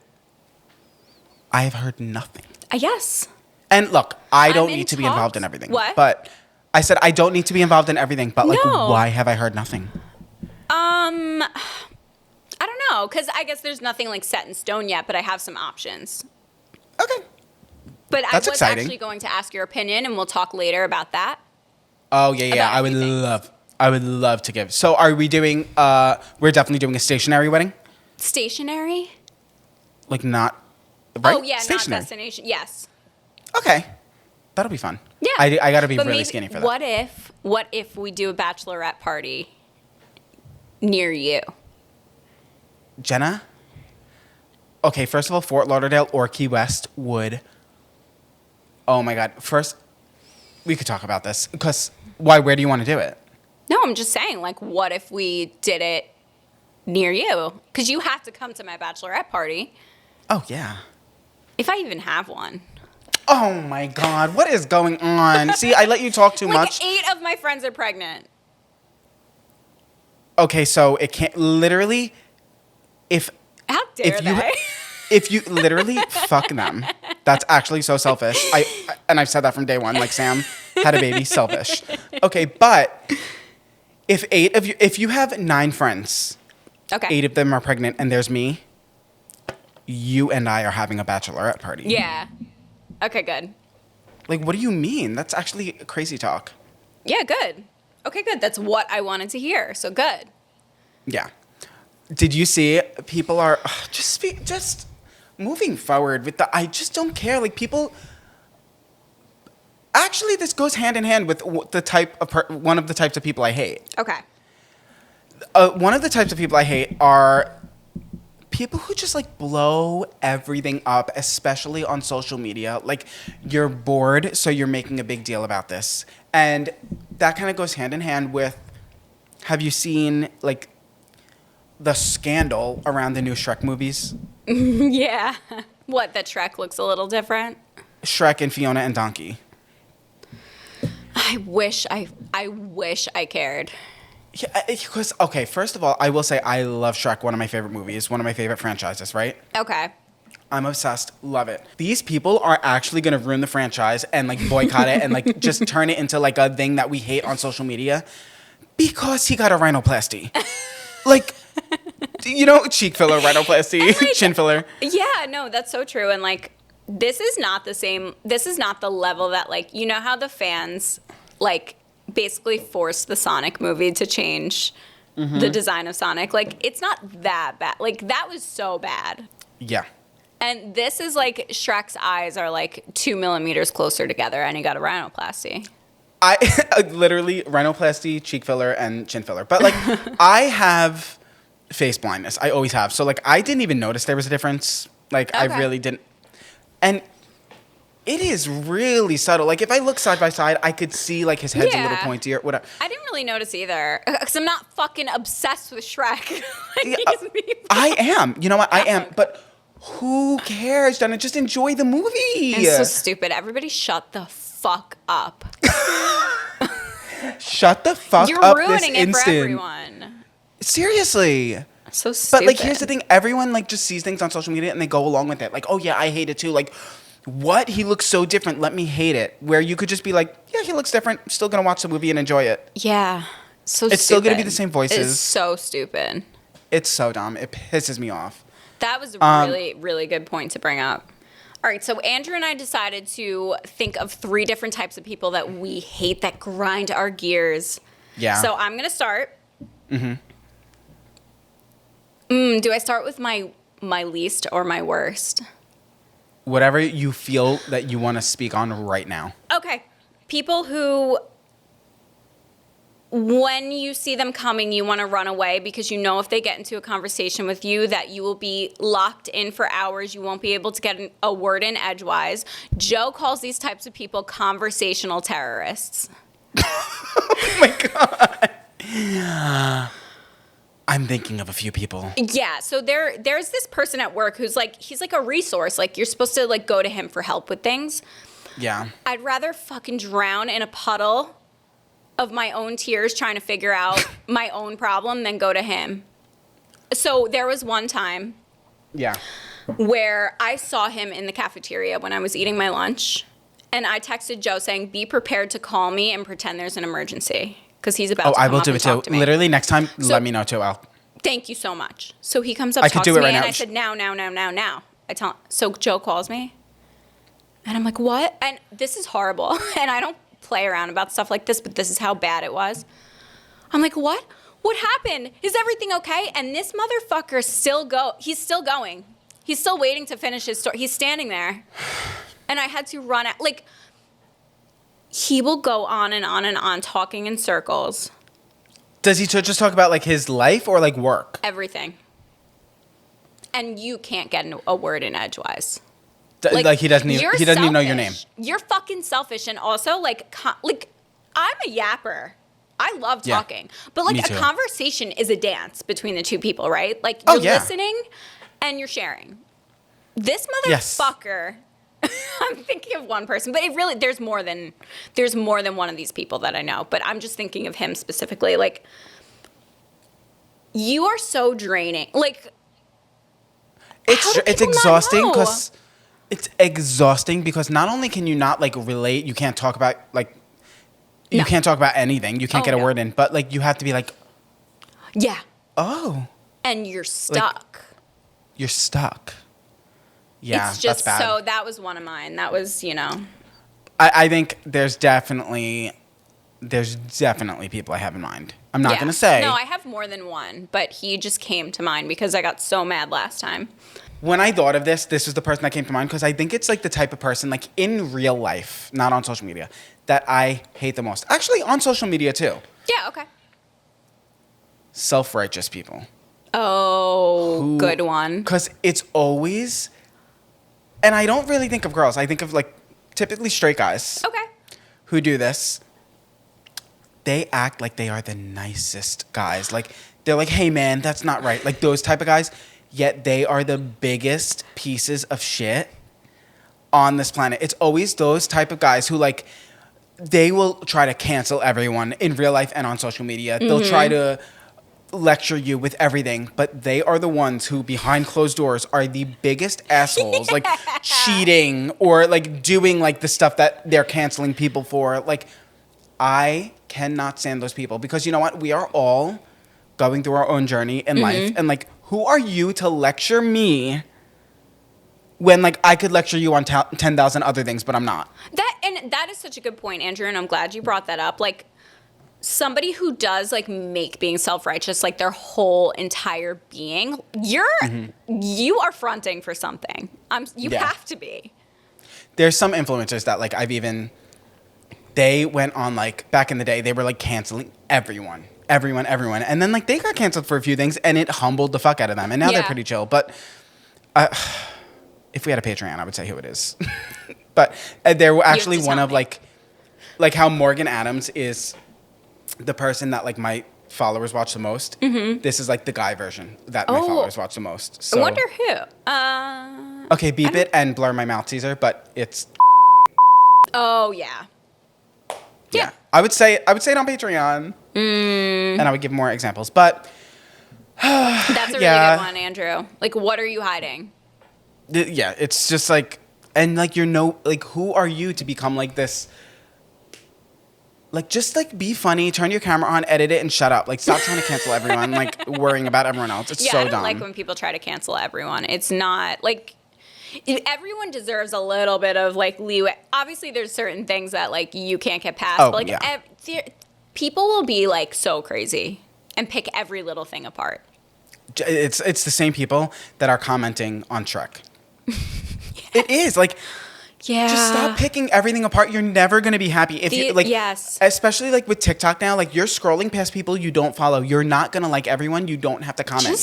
A: I've heard nothing.
B: Yes.
A: And look, I don't need to be involved in everything.
B: What?
A: But I said I don't need to be involved in everything. But like, why have I heard nothing?
B: I don't know, because I guess there's nothing like set in stone yet, but I have some options.
A: Okay.
B: But I was actually going to ask your opinion, and we'll talk later about that.
A: Oh yeah. I would love to give. So are we doing? We're definitely doing a stationary wedding.
B: Stationary?
A: Like not. Right?
B: Oh yeah,
A: stationary.
B: Not destination. Yes.
A: Okay, that'll be fun.
B: Yeah.
A: I gotta be really skinny for that.
B: What if we do a bachelorette party near you?
A: Jenna? Okay, first of all, Fort Lauderdale or Key West would... Oh my God. First, we could talk about this. Because, why? Where do you want to do it?
B: No, I'm just saying, like, what if we did it near you? Because you have to come to my bachelorette party.
A: Oh, yeah.
B: If I even have one.
A: Oh my God, what is going on? See, I let you talk too much.
B: 8 of my friends are pregnant.
A: Okay, so it can't literally.
B: How dare they?
A: If you literally fuck them, that's actually so selfish. And I've said that from day one. Like, Sam had a baby, selfish. Okay, but if you have 9 friends,
B: Okay.
A: 8 of them are pregnant, and there's me, you and I are having a bachelorette party.
B: Yeah. Okay, good.
A: Like, what do you mean? That's actually crazy talk.
B: Yeah, good. Okay, good. That's what I wanted to hear. So good.
A: Yeah. Did you see people are just moving forward with I just don't care. Like, people. Actually, this goes hand in hand with one of the types of people I hate.
B: Okay.
A: One of the types of people I hate are people who just like blow everything up, especially on social media. Like, you're bored, so you're making a big deal about this. And that kind of goes hand in hand with, have you seen like the scandal around the new Shrek movies?
B: Yeah. What, that Shrek looks a little different?
A: Shrek and Fiona and Donkey.
B: I wish I cared.
A: Yeah, because, okay, first of all, I will say I love Shrek, one of my favorite movies, one of my favorite franchises, right?
B: Okay.
A: I'm obsessed. Love it. These people are actually going to ruin the franchise and like boycott it and like just turn it into like a thing that we hate on social media because he got a rhinoplasty. Like, you know, cheek filler, rhinoplasty, like, chin filler.
B: Yeah, no, that's so true. And like, this is not the level that, like, you know how the fans like basically forced the Sonic movie to change the design of Sonic. Like, it's not that bad. Like, that was so bad.
A: Yeah.
B: And this is like Shrek's eyes are like 2 millimeters closer together and he got a rhinoplasty.
A: I literally rhinoplasty, cheek filler, and chin filler. But like, I have face blindness. I always have. So like, I didn't even notice there was a difference. Like,
B: Okay.
A: I really didn't. And it is really subtle. Like, if I look side by side, I could see like his head's a little pointier, whatever.
B: I didn't really notice either because I'm not fucking obsessed with Shrek. Like,
A: Yeah,
B: these people.
A: I am. You know what? I am. But who cares, Jenna? Just enjoy the movie.
B: It's so stupid. Everybody shut the fuck up.
A: Shut the fuck
B: You're
A: up this
B: ruining it
A: instant.
B: for everyone.
A: Seriously.
B: So stupid.
A: But like, here's the thing. Everyone like just sees things on social media and they go along with it. Like, oh yeah, I hate it too. Like, what? He looks so different. Let me hate it. Where you could just be like, yeah, he looks different. I'm still gonna watch the movie and enjoy it.
B: Yeah. So
A: It's still gonna be the same voices.
B: It's so stupid.
A: It's so dumb. It pisses me off.
B: That was a really, really good point to bring up. All right, so Andrew and I decided to think of 3 different types of people that we hate that grind our gears.
A: Yeah.
B: So I'm going to start. Do I start with my least or my worst?
A: Whatever you feel that you want to speak on right now.
B: Okay. People who, when you see them coming, you want to run away because you know if they get into a conversation with you that you will be locked in for hours. You won't be able to get a word in edgewise. Joe calls these types of people conversational terrorists.
A: Oh my God. I'm thinking of a few people.
B: Yeah, so there's this person at work who's like, he's like a resource. Like, you're supposed to like go to him for help with things.
A: Yeah.
B: I'd rather fucking drown in a puddle of my own tears trying to figure out my own problem than go to him. So there was one time
A: Yeah.
B: where I saw him in the cafeteria when I was eating my lunch, and I texted Joe saying, be prepared to call me and pretend there's an emergency, because he's about to come
A: I will
B: up
A: do
B: and
A: it too.
B: talk to me.
A: Literally, next time, let me know too, Al.
B: Thank you so much. So he comes up,
A: I could
B: talks
A: do
B: to
A: it
B: me,
A: right
B: and
A: now.
B: I said, now. So Joe calls me, and I'm like, what? And this is horrible, and I don't play around about stuff like this, but this is how bad it was. I'm like, what? What happened? Is everything okay? And this motherfucker he's still going. He's still waiting to finish his story. He's standing there. And I had to run out. Like, he will go on and on and on talking in circles.
A: Does he just talk about like his life or like work?
B: Everything. And you can't get a word in edgewise.
A: Like he doesn't even know your name.
B: You're fucking selfish, and also like I'm a yapper. I love talking, but like a conversation is a dance between the two people, right? Like you're listening and you're sharing. This motherfucker I'm thinking of one person, but there's more than one of these people that I know. But I'm just thinking of him specifically. Like, you are so draining. Like,
A: it's exhausting because not only can you not like relate, you can't talk about like you can't talk about anything, you can't get a word in, but like you have to be like,
B: yeah,
A: oh,
B: and you're stuck.
A: You're stuck. Yeah,
B: it's just
A: that's bad.
B: so that was one of mine. That was,
A: I think there's definitely people I have in mind. I'm not gonna say.
B: No, I have more than one, but he just came to mind because I got so mad last time.
A: When I thought of this was the person that came to mind because I think it's like the type of person, like in real life, not on social media, that I hate the most. Actually, on social media too.
B: Yeah, okay.
A: Self-righteous people.
B: Oh, good one.
A: Because it's always, and I don't really think of girls. I think of like typically straight guys.
B: Okay.
A: Who do this. They act like they are the nicest guys. Like, they're like, hey, man, that's not right. Like, those type of guys. Yet they are the biggest pieces of shit on this planet. It's always those type of guys who, like, they will try to cancel everyone in real life and on social media. Mm-hmm. They'll try to lecture you with everything. But they are the ones who, behind closed doors, are the biggest assholes. Like, cheating or, like, doing, like, the stuff that they're canceling people for. Like, I cannot stand those people because you know what? We are all going through our own journey in life. And like, who are you to lecture me when like I could lecture you on 10,000 other things, but I'm not?
B: That is such a good point, Andrew, and I'm glad you brought that up. Like, somebody who does like make being self-righteous like their whole entire being, you are fronting for something. You have to be.
A: There's some influencers that like they went on, like, back in the day, they were, like, canceling everyone. And then, like, they got canceled for a few things, and it humbled the fuck out of them. And now they're pretty chill. But if we had a Patreon, I would say who it is. But they're actually one of, like how Morgan Adams is the person that, like, my followers watch the most. Mm-hmm. This is, like, the guy version that my followers watch the most. So,
B: I wonder who.
A: Okay, beep it and blur my mouth, Caesar, but it's...
B: Oh, yeah.
A: Yeah. I would say it on Patreon. And I would give more examples. But
B: that's a really good one, Andrew. Like, what are you hiding?
A: Yeah, it's just like, and like who are you to become like this? Like, just like be funny, turn your camera on, edit it, and shut up. Like, stop trying to cancel everyone, like worrying about everyone else. It's so dumb. I don't
B: like when people try to cancel everyone. It's not like... Everyone deserves a little bit of like leeway. Obviously, there's certain things that like you can't get past. But like people will be like so crazy and pick every little thing apart.
A: It's the same people that are commenting on Shrek. It is like, just stop picking everything apart. You're never gonna be happy if you like.
B: Yes.
A: Especially like with TikTok now, like you're scrolling past people you don't follow. You're not gonna like everyone. You don't have to comment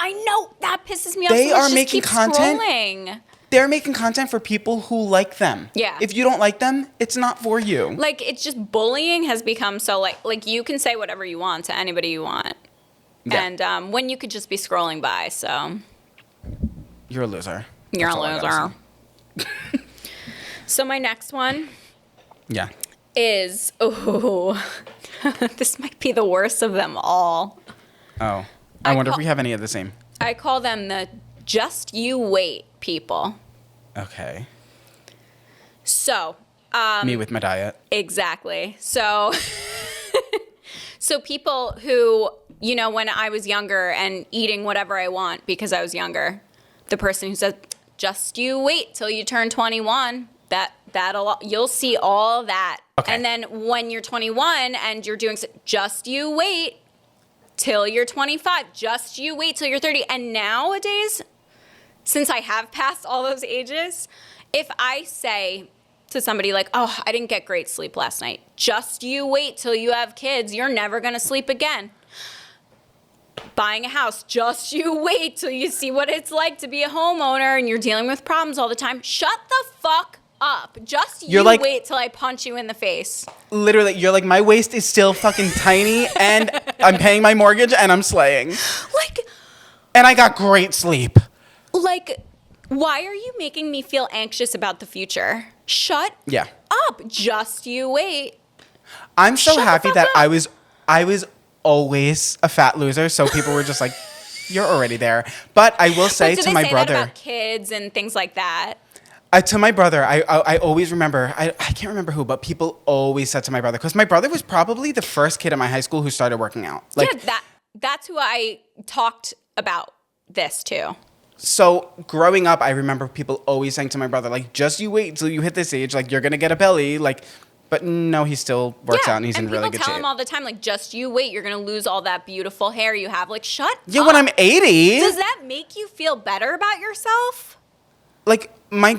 B: I know that pisses me off.
A: They
B: so much.
A: are making content.
B: Scrolling.
A: They're making content for people who like them.
B: Yeah.
A: If you don't like them, it's not for you.
B: Like, it's just bullying has become so like you can say whatever you want to anybody you want, and when you could just be scrolling by. So
A: you're a loser.
B: You're a loser. So my next one is, this might be the worst of them all.
A: Oh. I wonder if we have any of the same.
B: I call them the just you wait people.
A: Okay.
B: So.
A: Me with my diet.
B: Exactly. So, so people who, when I was younger and eating whatever I want because I was younger, the person who said, just you wait till you turn 21. You'll see all that. Okay. And then when you're 21 and you're doing, just you wait till you're 25. Just you wait till you're 30. And nowadays, since I have passed all those ages, if I say to somebody like, oh, I didn't get great sleep last night, just you wait till you have kids. You're never going to sleep again. Buying a house, just you wait till you see what it's like to be a homeowner and you're dealing with problems all the time. Shut the fuck up. Just wait till I punch you in the face.
A: Literally, you're like, my waist is still fucking tiny and I'm paying my mortgage and I'm slaying.
B: Like,
A: and I got great sleep.
B: Like, Why are you making me feel anxious about the future? Shut up. Just you wait.
A: I'm so
B: Shut
A: happy
B: the
A: that
B: fuck up.
A: I was always a fat loser, so people were just like, you're already there. But I will say
B: But
A: to my brother,
B: that about kids and things like that?
A: to my brother, I always remember, I can't remember who, but people always said to my brother, because my brother was probably the first kid in my high school who started working out. Like,
B: yeah, that's who I talked about this to.
A: So growing up, I remember people always saying to my brother, like, just you wait till you hit this age, like, you're going to get a belly, like, but no, he still works out and he's in really good shape.
B: People tell him all the time, like, just you wait, you're going to lose all that beautiful hair you have. Like, shut up.
A: Yeah, when I'm 80.
B: Does that make you feel better about yourself?
A: Like, my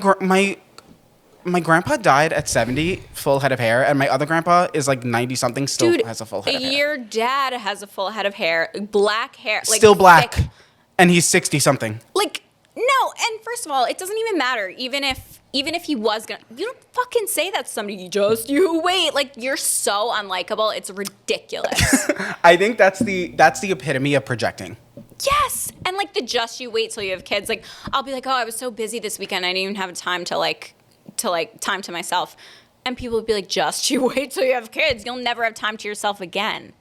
A: grandpa died at 70, full head of hair, and my other grandpa is like 90-something, still has a full head of hair.
B: Your dad has a full head of hair, black hair. Like,
A: still black.
B: thick.
A: And he's 60-something.
B: Like, no, and first of all, it doesn't even matter. Even if he was gonna, you don't fucking say that to somebody. Just you wait. Like, you're so unlikable. It's ridiculous.
A: I think that's the epitome of projecting.
B: Yes, and like the just you wait till you have kids. Like, I'll be like, oh, I was so busy this weekend, I didn't even have time to time to myself. And people would be like, just you wait till you have kids. You'll never have time to yourself again.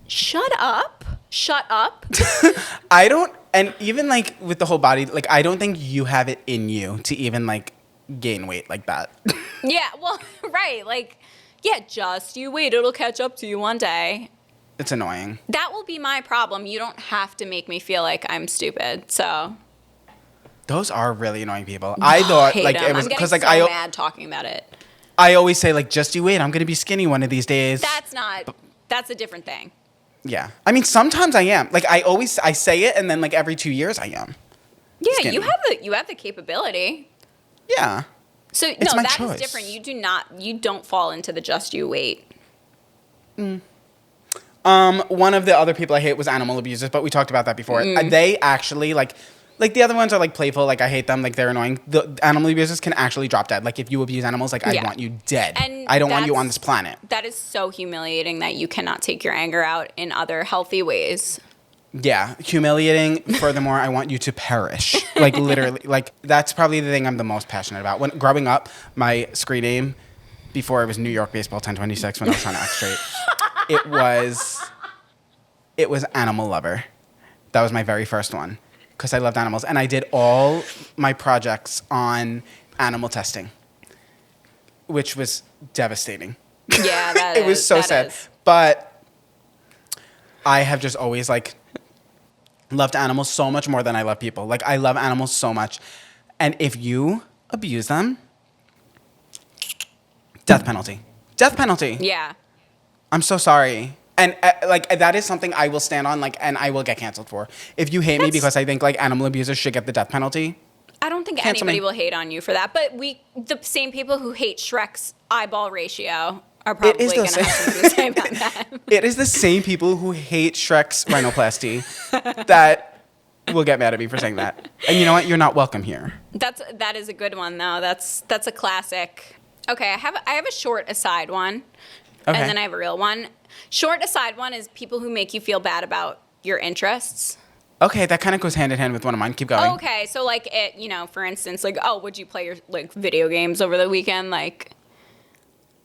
B: Shut up. Shut up.
A: I don't, and even like with the whole body, like I don't think you have it in you to even like gain weight like that.
B: Yeah, well, right. Like, yeah, just you wait. It'll catch up to you one day.
A: It's annoying.
B: That will be my problem. You don't have to make me feel like I'm stupid. So
A: those are really annoying people. I thought like it was because like
B: I'm mad talking about it.
A: I always say like, just you wait. I'm gonna be skinny one of these days.
B: That's a different thing.
A: Yeah, I mean sometimes I am. Like I say it, and then like every 2 years I am.
B: Yeah,
A: skinny.
B: you have the capability.
A: Yeah.
B: So
A: it's
B: no,
A: my
B: that
A: choice.
B: is different. You don't fall into the just you wait.
A: One of the other people I hate was animal abusers, but we talked about that before. They actually like the other ones are like playful, like I hate them, like they're annoying. The animal abusers can actually drop dead. Like if you abuse animals, like I want you dead.
B: And
A: I don't want you on this planet.
B: That is so humiliating that you cannot take your anger out in other healthy ways.
A: Yeah, humiliating. Furthermore, I want you to perish. Like literally, like that's probably the thing I'm the most passionate about. When growing up, my screen name before it was New York Baseball 1026 when I was trying to act straight. It was Animal Lover. That was my very first one because I loved animals. And I did all my projects on animal testing, which was devastating.
B: Yeah,
A: it was so sad. But I have just always like loved animals so much more than I love people. Like I love animals so much. And if you abuse them, death penalty. Death penalty.
B: Yeah.
A: I'm so sorry. And like that is something I will stand on, like, and I will get canceled for. If you hate me because I think like animal abusers should get the death penalty,
B: I don't think anybody will hate on you for that. But the same people who hate Shrek's eyeball ratio are probably going to have something to say about that.
A: It is the same people who hate Shrek's rhinoplasty that will get mad at me for saying that. And you know what? You're not welcome here.
B: That is a good one though. That's a classic. Okay, I have a short aside one, and then I have a real one. Short aside one is people who make you feel bad about your interests.
A: Okay, that kind of goes hand in hand with one of mine. Keep going.
B: Okay, so like for instance, like, oh, would you play your like video games over the weekend? Like,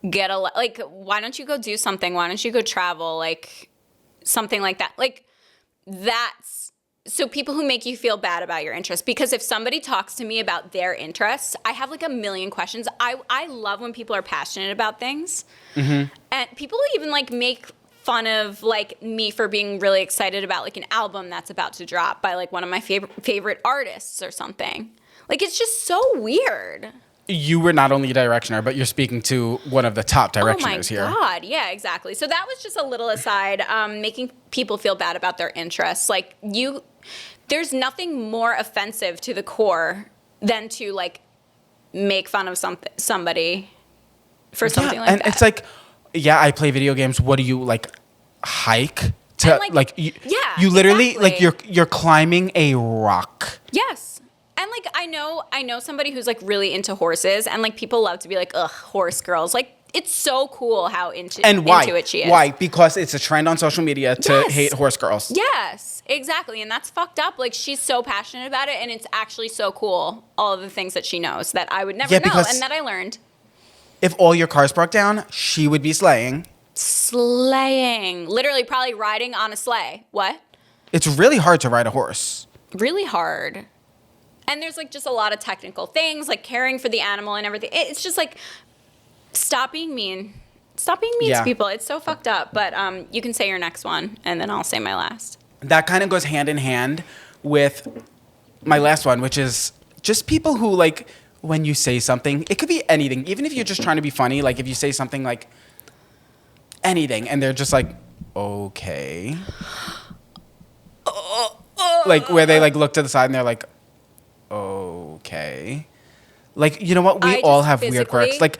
B: why don't you go do something? Why don't you go travel? Like, something like that. Like, so people who make you feel bad about your interests, because if somebody talks to me about their interests, I have like a million questions. I love when people are passionate about things. Mm-hmm. And people even like make fun of like me for being really excited about like an album that's about to drop by like one of my favorite artists or something. Like it's just so weird.
A: You were not only a directioner, but you're speaking to one of the top directioners here.
B: Oh my God. Yeah, exactly. So that was just a little aside, making people feel bad about their interests. Like there's nothing more offensive to the core than to like make fun of somebody for something like that.
A: And it's like, yeah, I play video games. What do you like hike to you literally
B: exactly.
A: like you're climbing a rock.
B: Yes. And like I know somebody who's like really into horses, and like people love to be like, ugh, horse girls. Like it's so cool how into it she is.
A: Why? Because it's a trend on social media to hate horse girls.
B: Yes, exactly. And that's fucked up. Like, she's so passionate about it, and it's actually so cool, all of the things that she knows that I would never know and that I learned.
A: If all your cars broke down, she would be slaying.
B: Slaying. Literally probably riding on a sleigh. What?
A: It's really hard to ride a horse.
B: Really hard. And there's, like, just a lot of technical things, like caring for the animal and everything. It's just, like, stop being mean. Stop being mean to people. It's so fucked up. But you can say your next one, and then I'll say my last.
A: That kind of goes hand in hand with my last one, which is just people who, like, when you say something, it could be anything. Even if you're just trying to be funny, like, if you say something, like, anything, and they're just like, okay. Like, where they, like, look to the side, and they're like, okay. Like, you know what? We all have weird quirks. Like,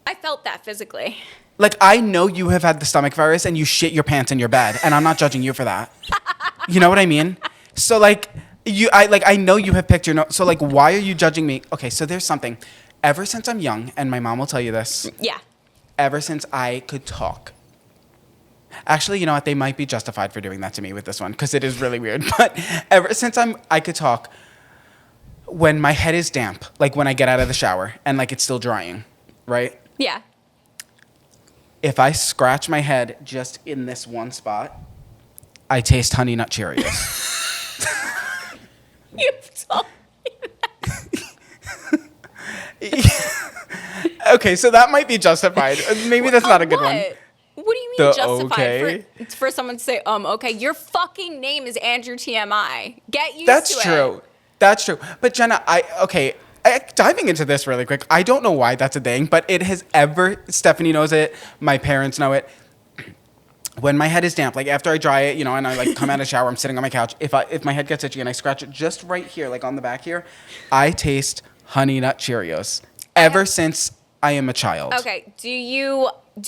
B: I felt that physically.
A: Like, I know you have had the stomach virus and you shit your pants in your bed, and I'm not judging you for that. You know what I mean? So, like, I know you have picked your nose. So, like, why are you judging me? Okay, so there's something. Ever since I'm young, and my mom will tell you this.
B: Yeah.
A: Ever since I could talk. Actually, you know what? They might be justified for doing that to me with this one, because it is really weird. But ever since I could talk, when my head is damp, like when I get out of the shower and, like, it's still drying, right?
B: Yeah.
A: If I scratch my head just in this one spot, I taste Honey Nut Cheerios.
B: You've told me
A: that. Okay, so that might be justified. Maybe that's not a good one.
B: What do you mean justified for someone to say, okay, your fucking name is Andrew TMI. Get used to it.
A: That's true. That's true. But Jenna, diving into this really quick, I don't know why that's a thing, but it has Stephanie knows it, my parents know it. When my head is damp, like after I dry it, you know, and I like come out of the shower, I'm sitting on my couch. If my head gets itchy and I scratch it just right here, like on the back here, I taste Honey Nut Cheerios ever since I am a child.
B: Okay. Do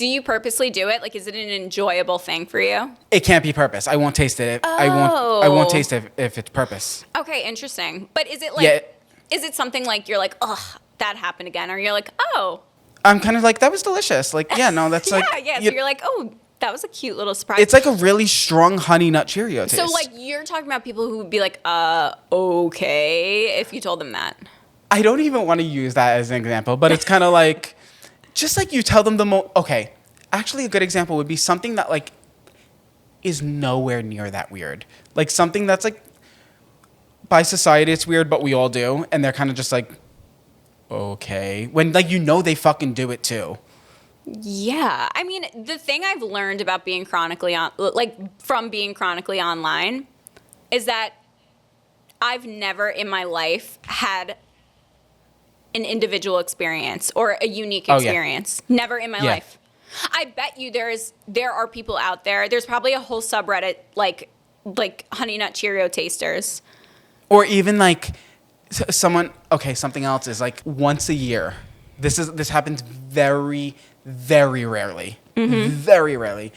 B: you purposely do it? Like, is it an enjoyable thing for you?
A: It can't be purpose. I won't taste it. I won't taste it if it's purpose.
B: Okay, interesting. But is it like, is it something like you're like, oh, that happened again? Or you're like, oh.
A: I'm kind of like, that was delicious. Like, yeah, no, that's like.
B: Yeah. So you're like, oh, that was a cute little surprise.
A: It's like a really strong Honey Nut Cheerio taste.
B: So, like, you're talking about people who would be like, okay, if you told them that.
A: I don't even want to use that as an example, but it's kind of like, just like you tell them okay, actually a good example would be something that, like, is nowhere near that weird. Like, something that's, like, by society it's weird, but we all do, and they're kind of just like, okay. When, like, you know they fucking do it, too.
B: Yeah. I mean, the thing I've learned about being from being chronically online is that I've never in my life had an individual experience or a unique experience. Yeah. Never in my life. I bet you there are people out there. There's probably a whole subreddit like Honey Nut Cheerio tasters.
A: Or even like something else is like once a year. This happens very, very rarely. Mm-hmm. Very rarely.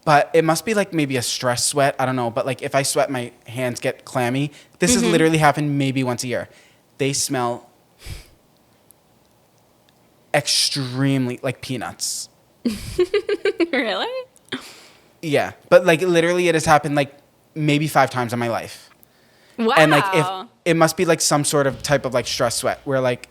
A: But it must be like maybe a stress sweat. I don't know. But like if I sweat, my hands get clammy. This has literally happened maybe once a year. They smell extremely like peanuts.
B: Really?
A: Yeah. But like literally it has happened like maybe 5 times in my life.
B: Wow.
A: And like if it must be like some sort of type of like stress sweat where like,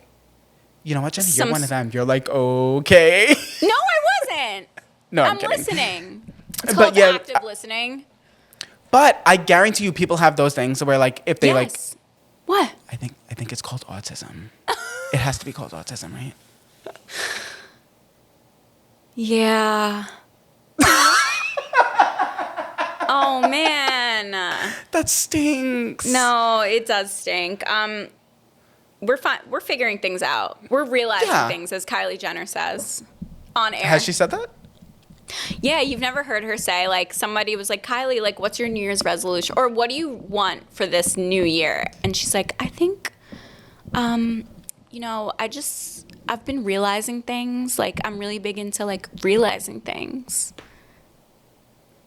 A: you know what, Jenny, you're one of them. You're like, okay.
B: No, I wasn't.
A: No, I'm
B: kidding. Listening. It's called active listening.
A: But I guarantee you people have those things where like if they like
B: what?
A: I think it's called autism. It has to be called autism, right?
B: Yeah. Oh man.
A: That stinks.
B: No, it does stink. We're fine. We're figuring things out. We're realizing things, as Kylie Jenner says on air.
A: Has she said that?
B: Yeah, you've never heard her say, like, somebody was like, Kylie, like, what's your New Year's resolution? Or what do you want for this new year? And she's like, I think, you know, I've been realizing things. Like, I'm really big into, like, realizing things.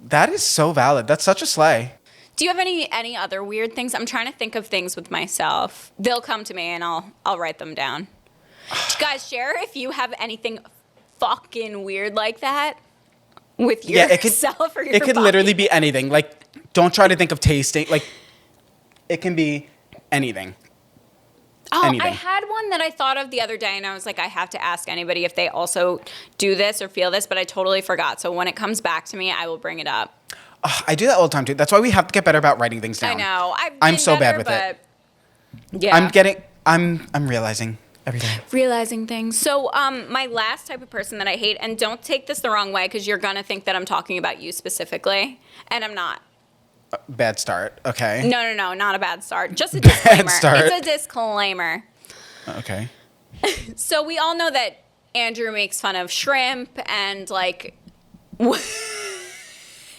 A: That is so valid. That's such a slay.
B: Do you have any other weird things? I'm trying to think of things with myself. They'll come to me and I'll write them down. Guys, share if you have anything fucking weird like that with
A: Yeah,
B: yourself or your
A: it could
B: body.
A: literally be anything. Like, don't try to think of tasting. Like, it can be anything.
B: Oh,
A: Anything.
B: I had one that I thought of the other day, and I was like, I have to ask anybody if they also do this or feel this, but I totally forgot. So when it comes back to me, I will bring it up.
A: I do that all the time too. That's why we have to get better about writing things down.
B: I know.
A: I'm so bad with it.
B: Yeah.
A: I'm realizing every day.
B: Realizing things. So my last type of person that I hate, and don't take this the wrong way because you're going to think that I'm talking about you specifically, and I'm not.
A: Bad start. Okay.
B: No, not a bad start. Just a disclaimer.
A: Bad start.
B: It's a disclaimer.
A: Okay.
B: So we all know that Andrew makes fun of shrimp and like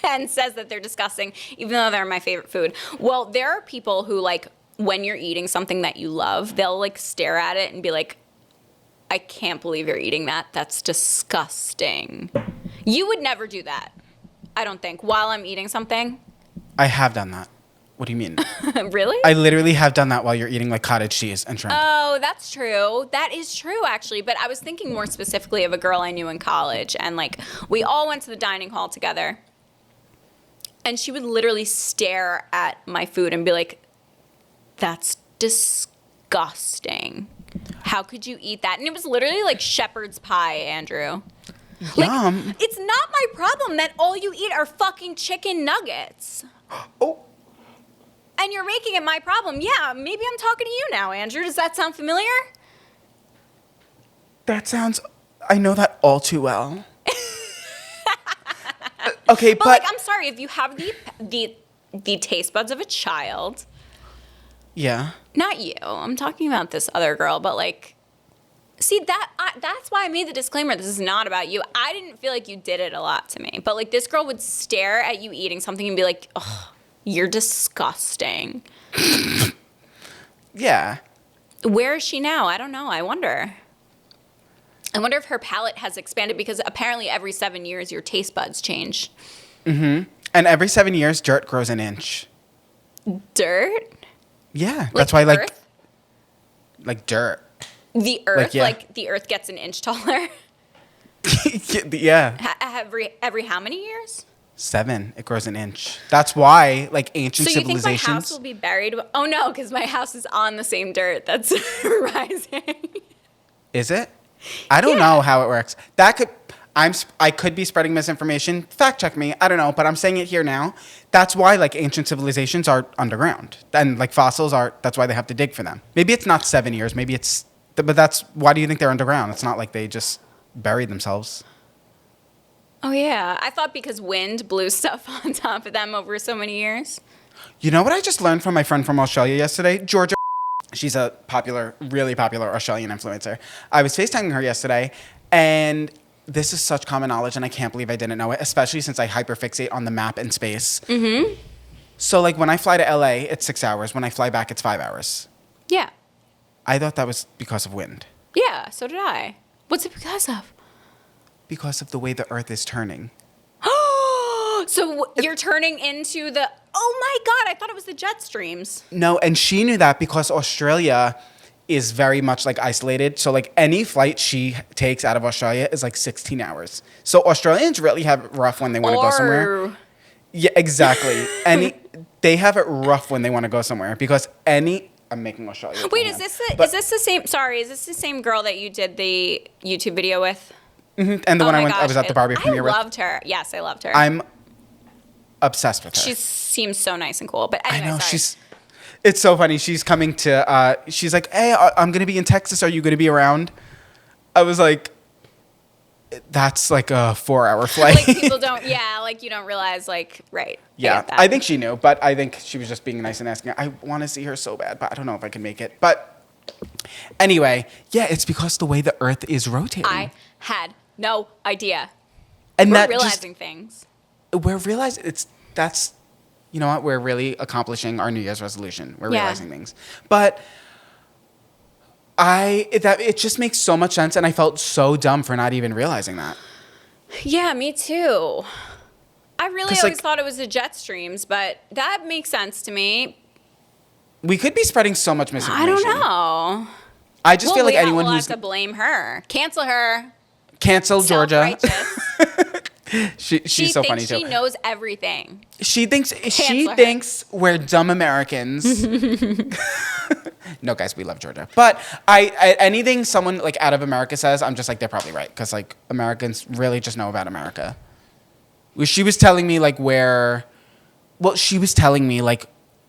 B: and says that they're disgusting, even though they're my favorite food. Well, there are people who like when you're eating something that you love, they'll like stare at it and be like, I can't believe you're eating that. That's disgusting. You would never do that, I don't think, while I'm eating something.
A: I have done that. What do you mean?
B: Really?
A: I literally have done that while you're eating like cottage cheese and shrimp.
B: Oh, that's true. That is true, actually. But I was thinking more specifically of a girl I knew in college. And like, we all went to the dining hall together. And she would literally stare at my food and be like, that's disgusting. How could you eat that? And it was literally like shepherd's pie, Andrew. Like,
A: Yum.
B: it's not my problem that all you eat are fucking chicken nuggets.
A: Oh.
B: And you're making it my problem. Yeah, maybe I'm talking to you now, Andrew. Does that sound familiar?
A: I know that all too well. Okay, but
B: like, I'm sorry, if you have the taste buds of a child.
A: Yeah.
B: Not you. I'm talking about this other girl, but like, see, that's why I made the disclaimer. This is not about you. I didn't feel like you did it a lot to me. But like, this girl would stare at you eating something and be like, ugh, you're disgusting.
A: Yeah.
B: Where is she now? I don't know. I wonder if her palate has expanded because apparently every 7 years your taste buds change.
A: Mm-hmm. And every 7 years, dirt grows an inch.
B: Dirt?
A: Yeah. That's why
B: Earth?
A: like dirt.
B: The earth,
A: yeah.
B: like the earth gets an inch taller?
A: Yeah.
B: Every how many years?
A: 7. It grows an inch. That's why, like, ancient
B: So you think
A: civilizations.
B: my house will be buried? Oh no, because my house is on the same dirt that's rising.
A: Is it? I don't know how it works. I could be spreading misinformation. Fact check me. I don't know, but I'm saying it here now. That's why, like, ancient civilizations are underground, and like fossils are. That's why they have to dig for them. Maybe it's not 7 years. Maybe it's. But that's why do you think they're underground? It's not like they just buried themselves.
B: Oh yeah, I thought because wind blew stuff on top of them over so many years.
A: You know what I just learned from my friend from Australia yesterday? Georgia. She's a really popular Australian influencer. I was FaceTiming her yesterday, and this is such common knowledge, and I can't believe I didn't know it, especially since I hyperfixate on the map and space. Mm-hmm. So, like, when I fly to LA, it's 6 hours. When I fly back, it's 5 hours.
B: Yeah.
A: I thought that was because of wind.
B: Yeah, so did I. What's it because of?
A: Because of the way the Earth is turning.
B: So you're turning into the... Oh my God, I thought it was the jet streams.
A: No, and she knew that because Australia is very much like isolated. So like any flight she takes out of Australia is like 16 hours. So Australians really have it rough when they want to go somewhere. Yeah, exactly. They have it rough when they want to go somewhere because I'm making Australia.
B: Wait, is this the same? Sorry, is this the same girl that you did the YouTube video with?
A: Mm-hmm. And the one I was at the Barbie premiere with.
B: I loved her. Yes, I loved her.
A: I'm obsessed with her.
B: She seems so nice and cool. But anyway,
A: I know
B: sorry.
A: It's so funny. She's coming to. She's like, "Hey, I'm gonna be in Texas. Are you gonna be around?" I was like, "That's like a 4-hour flight."
B: Like people don't. Yeah, like you don't realize. Like right.
A: Yeah, I think she knew, but I think she was just being nice and asking. I want to see her so bad, but I don't know if I can make it. But anyway, yeah, it's because the way the Earth is rotating.
B: I had no idea.
A: And
B: we're realizing things.
A: We're realizing that's, you know what? We're really accomplishing our New Year's resolution. We're realizing things, but it just makes so much sense, and I felt so dumb for not even realizing that.
B: Yeah, me too. I really always thought it was the jet streams, but that makes sense to me.
A: We could be spreading so much misinformation.
B: I don't know.
A: I just feel like anyone
B: we'll
A: who's
B: have to blame her, cancel her.
A: Cancel Georgia.
B: She's
A: so funny too.
B: She knows everything.
A: She thinks we're dumb Americans. No, guys, we love Georgia. But anything someone like out of America says, I'm just like, they're probably right, because like Americans really just know about America. She was telling me like where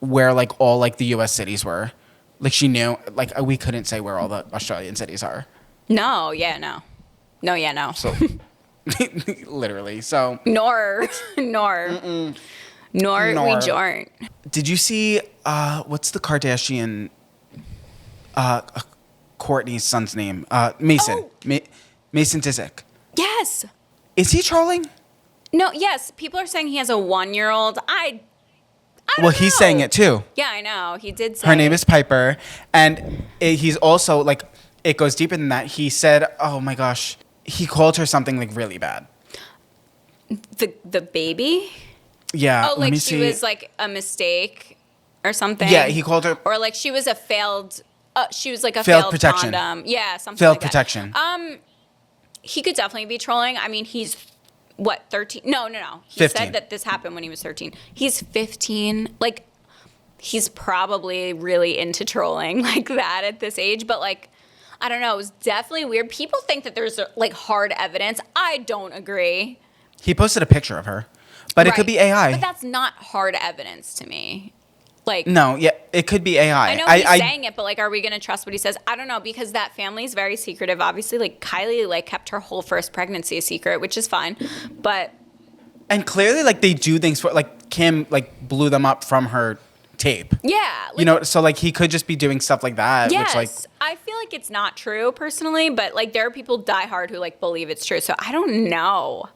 A: like all like the U.S. cities were. Like she knew, like we couldn't say where all the Australian cities are.
B: No.
A: So, literally, so.
B: Nor we aren't.
A: Did you see, what's the Kardashian, Kourtney's son's name? Mason. Oh. Mason Disick.
B: Yes.
A: Is he trolling?
B: No, yes. People are saying he has a 1-year-old. I don't know.
A: He's saying it too.
B: Yeah, I know. He did say
A: her name is Piper. And he's also, like, it goes deeper than that. He said, oh my gosh, he called her something, like, really bad.
B: The baby?
A: Yeah.
B: Oh, like she was, like, a mistake or something?
A: Yeah, he called her.
B: Or, like, she was a failed... she was, like, a failed
A: protection.
B: Condom. Yeah, something
A: failed
B: like
A: protection.
B: That. He could definitely be trolling. I mean, he's... What, 13? No. He
A: 15.
B: said that this happened when he was 13. He's 15. Like, he's probably really into trolling like that at this age. But, like, I don't know. It was definitely weird. People think that there's, like, hard evidence. I don't agree.
A: He posted a picture of her. But right. It could be AI.
B: But that's not hard evidence to me. Like,
A: no, yeah, it could be AI.
B: I know he's saying it, but like, are we gonna trust what he says? I don't know, because that family is very secretive. Obviously, like Kylie, like kept her whole first pregnancy a secret, which is fine. But
A: and clearly, like they do things for like Kim, like blew them up from her tape.
B: Yeah,
A: like, you know, so like he could just be doing stuff like that.
B: Yes,
A: which, like,
B: I feel like it's not true personally, but like there are people diehard who like believe it's true. So I don't know.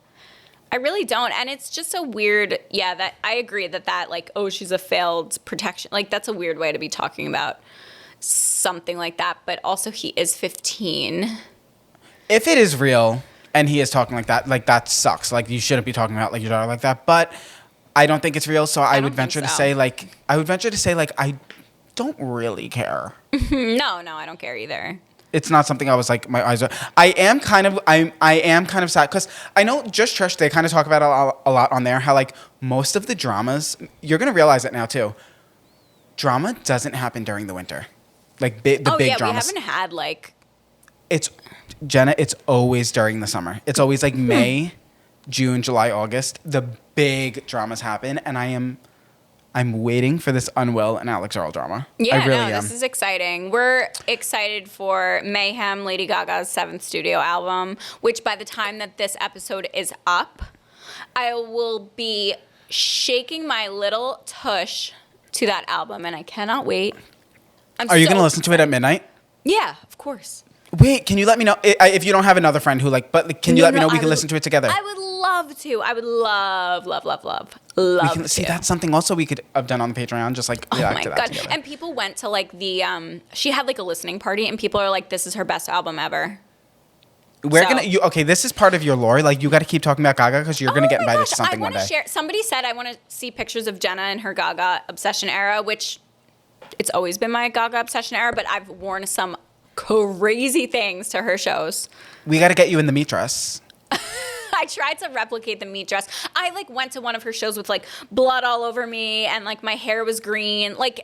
B: I really don't. And it's just so weird. Yeah, that I agree that like, oh, she's a failed protection. Like, that's a weird way to be talking about something like that. But also, he is 15.
A: If it is real and he is talking like that sucks. Like, you shouldn't be talking about like your daughter like that. But I don't think it's real. So I would venture to say, like, I don't really care.
B: No, I don't care either.
A: It's not something I was like, my eyes are. I am kind of sad because I know Just Trish, they kind of talk about it a lot on there, how like most of the dramas, you're going to realize it now too. Drama doesn't happen during the winter. Like big dramas.
B: We haven't had like.
A: Jenna, it's always during the summer. It's always like May, June, July, August. The big dramas happen. And I'm waiting for this Unwell and Alex Earl drama.
B: Yeah,
A: I really am.
B: This is exciting. We're excited for Mayhem, Lady Gaga's 7th studio album, which by the time that this episode is up, I will be shaking my little tush to that album, and I cannot wait.
A: Are you going to listen to it at midnight?
B: Yeah, of course.
A: Wait, can you let me know if you don't have another friend who like? But can you let me know we can listen to it together?
B: I would love to. I would love to.
A: See, that's something also we could have done on the Patreon. Just like react to that together.
B: And people went to like the she had like a listening party, and people are like, "This is her best album ever."
A: Okay, this is part of your lore. Like, you got to keep talking about Gaga because you're gonna get invited to something one day.
B: Somebody said I want to see pictures of Jenna in her Gaga obsession era, which it's always been my Gaga obsession era, but I've worn some crazy things to her shows.
A: We got to get you in the meat dress.
B: I tried to replicate the meat dress. I like went to one of her shows with like blood all over me and like my hair was green, like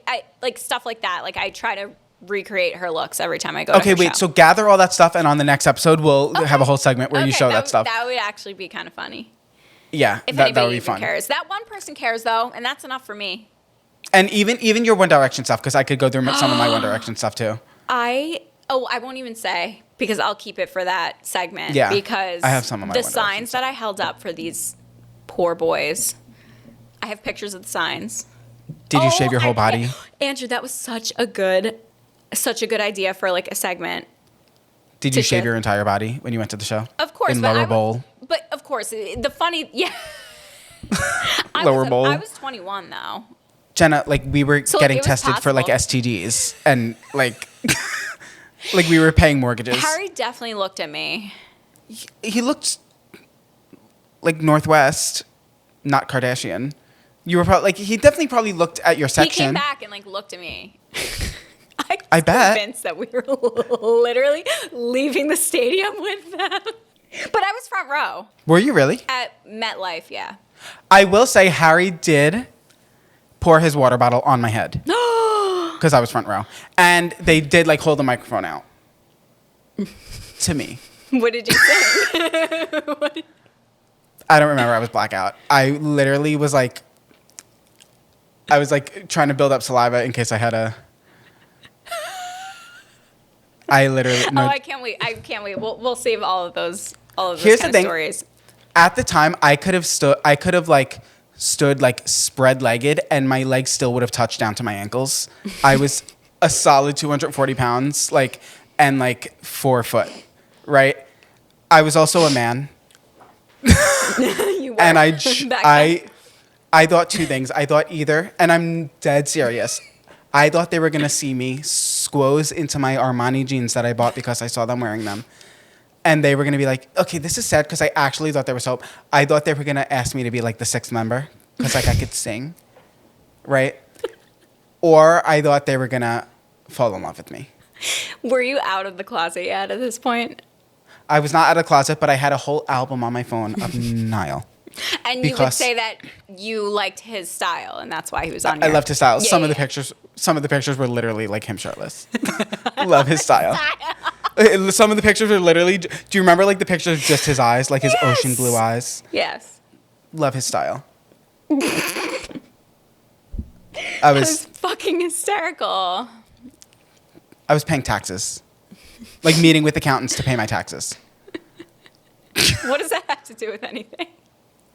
B: stuff like that. Like I try to recreate her looks every time I go.
A: Okay,
B: to her
A: wait.
B: show.
A: So gather all that stuff, and on the next episode, we'll have a whole segment where you show that stuff.
B: That would actually be kind of funny.
A: Yeah,
B: if
A: that would
B: anybody
A: be fun.
B: Cares. That one person cares though, and that's enough for me.
A: And even your One Direction stuff, because I could go through some of my One Direction stuff too.
B: I won't even say, because I'll keep it for that segment.
A: Yeah,
B: because
A: I have some of my
B: the signs that I held up for these poor boys. I have pictures of the signs.
A: Did you shave your whole body?
B: Andrew, that was such a good idea for like a segment.
A: Did you shave your entire body when you went to the show?
B: Of course.
A: In lower bowl?
B: But of course, the funny, yeah.
A: Lower bowl?
B: I was 21 though.
A: Jenna, like we were getting tested for like STDs and like like we were paying mortgages.
B: Harry definitely looked at me.
A: He looked like Northwest, not Kardashian. You were probably like he definitely probably looked at your section.
B: He came back and like looked at me.
A: I bet.
B: Convinced that we were literally leaving the stadium with them. But front row.
A: Were you really?
B: At MetLife, yeah.
A: I will say Harry did pour his water bottle on my head. Because I was front row. And they did like hold the microphone out. To me.
B: What did you say?
A: I don't remember. I was blackout. I literally was like, trying to build up saliva in case I had a. I literally. No.
B: Oh, I can't wait. I can't wait. We'll save all of those
A: Here's
B: kind
A: the
B: of
A: thing.
B: stories.
A: At the time, I could have stood like spread legged, and my legs still would have touched down to my ankles. I was a solid 240 pounds, like, and like 4 foot, right? I was also a man.
B: You were.
A: And
B: Back then.
A: I thought two things. I thought either, and I'm dead serious, I thought they were going to see me squoze into my Armani jeans that I bought because I saw them wearing them. And they were going to be like, okay, this is sad because I actually thought there was hope. I thought they were going to ask me to be like the sixth member because like I could sing, right? Or I thought they were going to fall in love with me.
B: Were you out of the closet yet at this point?
A: I was not out of the closet, but I had a whole album on my phone of Niall.
B: And you would say that you liked his style, and that's why he was on.
A: I loved his style.
B: Yeah,
A: Some of the pictures were literally like him shirtless. Love his style. Some of the pictures were literally. Do you remember like the pictures of just his eyes, like his ocean blue eyes?
B: Yes.
A: Love his style. I
B: That
A: was
B: was fucking hysterical.
A: paying taxes, like meeting with accountants to pay my taxes.
B: What does that have to do with anything?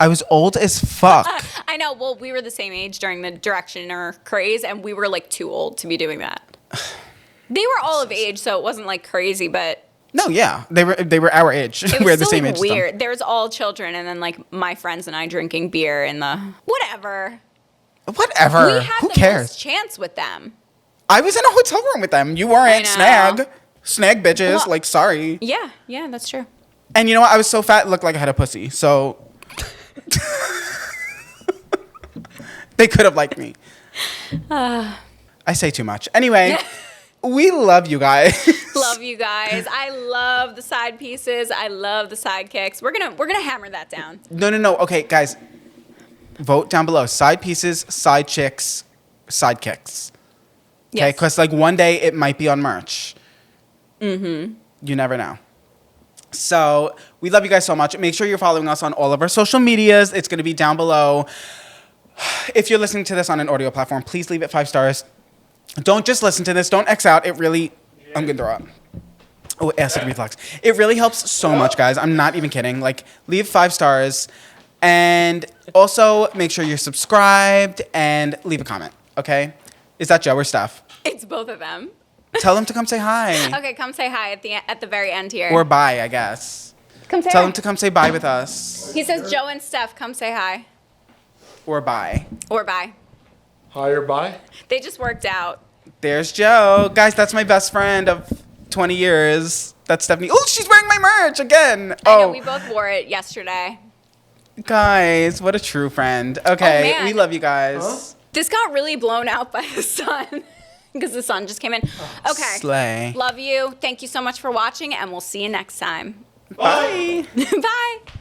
A: I was old as fuck.
B: I know. Well, we were the same age during the Directioner craze, and we were like too old to be doing that. They were all of age, so it wasn't like crazy, but
A: No, yeah, they were our age.
B: it was
A: We're the
B: still
A: same
B: like
A: age. as them.
B: weird. There's all children, and then like my friends and I drinking beer in the whatever.
A: Whatever.
B: We had
A: Who
B: the
A: cares?
B: most chance with them.
A: I was in a hotel room with them. You weren't.
B: know.
A: Snag bitches.
B: Well-
A: like, sorry.
B: Yeah, that's true.
A: And you know what? I was so fat, it looked like I had a pussy. So they could have liked me. I say too much. Anyway, we love you guys.
B: Love you guys. I love the side pieces. I love the sidekicks. We're gonna hammer that down.
A: No. Okay, guys. Vote down below. Side pieces, side chicks, sidekicks. Okay,
B: Yes.
A: because like one day it might be on merch. Mm-hmm. You never know. So we love you guys so much. Make sure you're following us on all of our social medias. It's going to be down below. If you're listening to this on an audio platform, please leave it 5 stars. Don't just listen to this. Don't X out. It really, I'm going to throw up. Oh, acid reflux. It really helps so much, guys. I'm not even kidding. Like, leave 5 stars. And also make sure you're subscribed and leave a comment, okay? Is that Joe or Steph?
B: It's both of them.
A: Tell them to come say hi.
B: Okay, come say hi at the very end here.
A: Or bye, I guess.
B: come say
A: Tell
B: hi.
A: them to come say bye with us.
B: He says Joe and Steph, come say hi.
A: Or bye.
B: Or bye.
C: Hi or bye?
B: They just worked out.
A: There's Joe. Guys, that's my best friend of 20 years. That's Stephanie. Oh, she's wearing my merch again.
B: I know we both wore it yesterday.
A: Guys, what a true friend. Okay,
B: man.
A: we love you guys.
B: This got really blown out by the sun because the sun just came in. Okay.
A: Slay.
B: Love you. Thank you so much for watching, and we'll see you next time.
A: Bye.
B: Bye.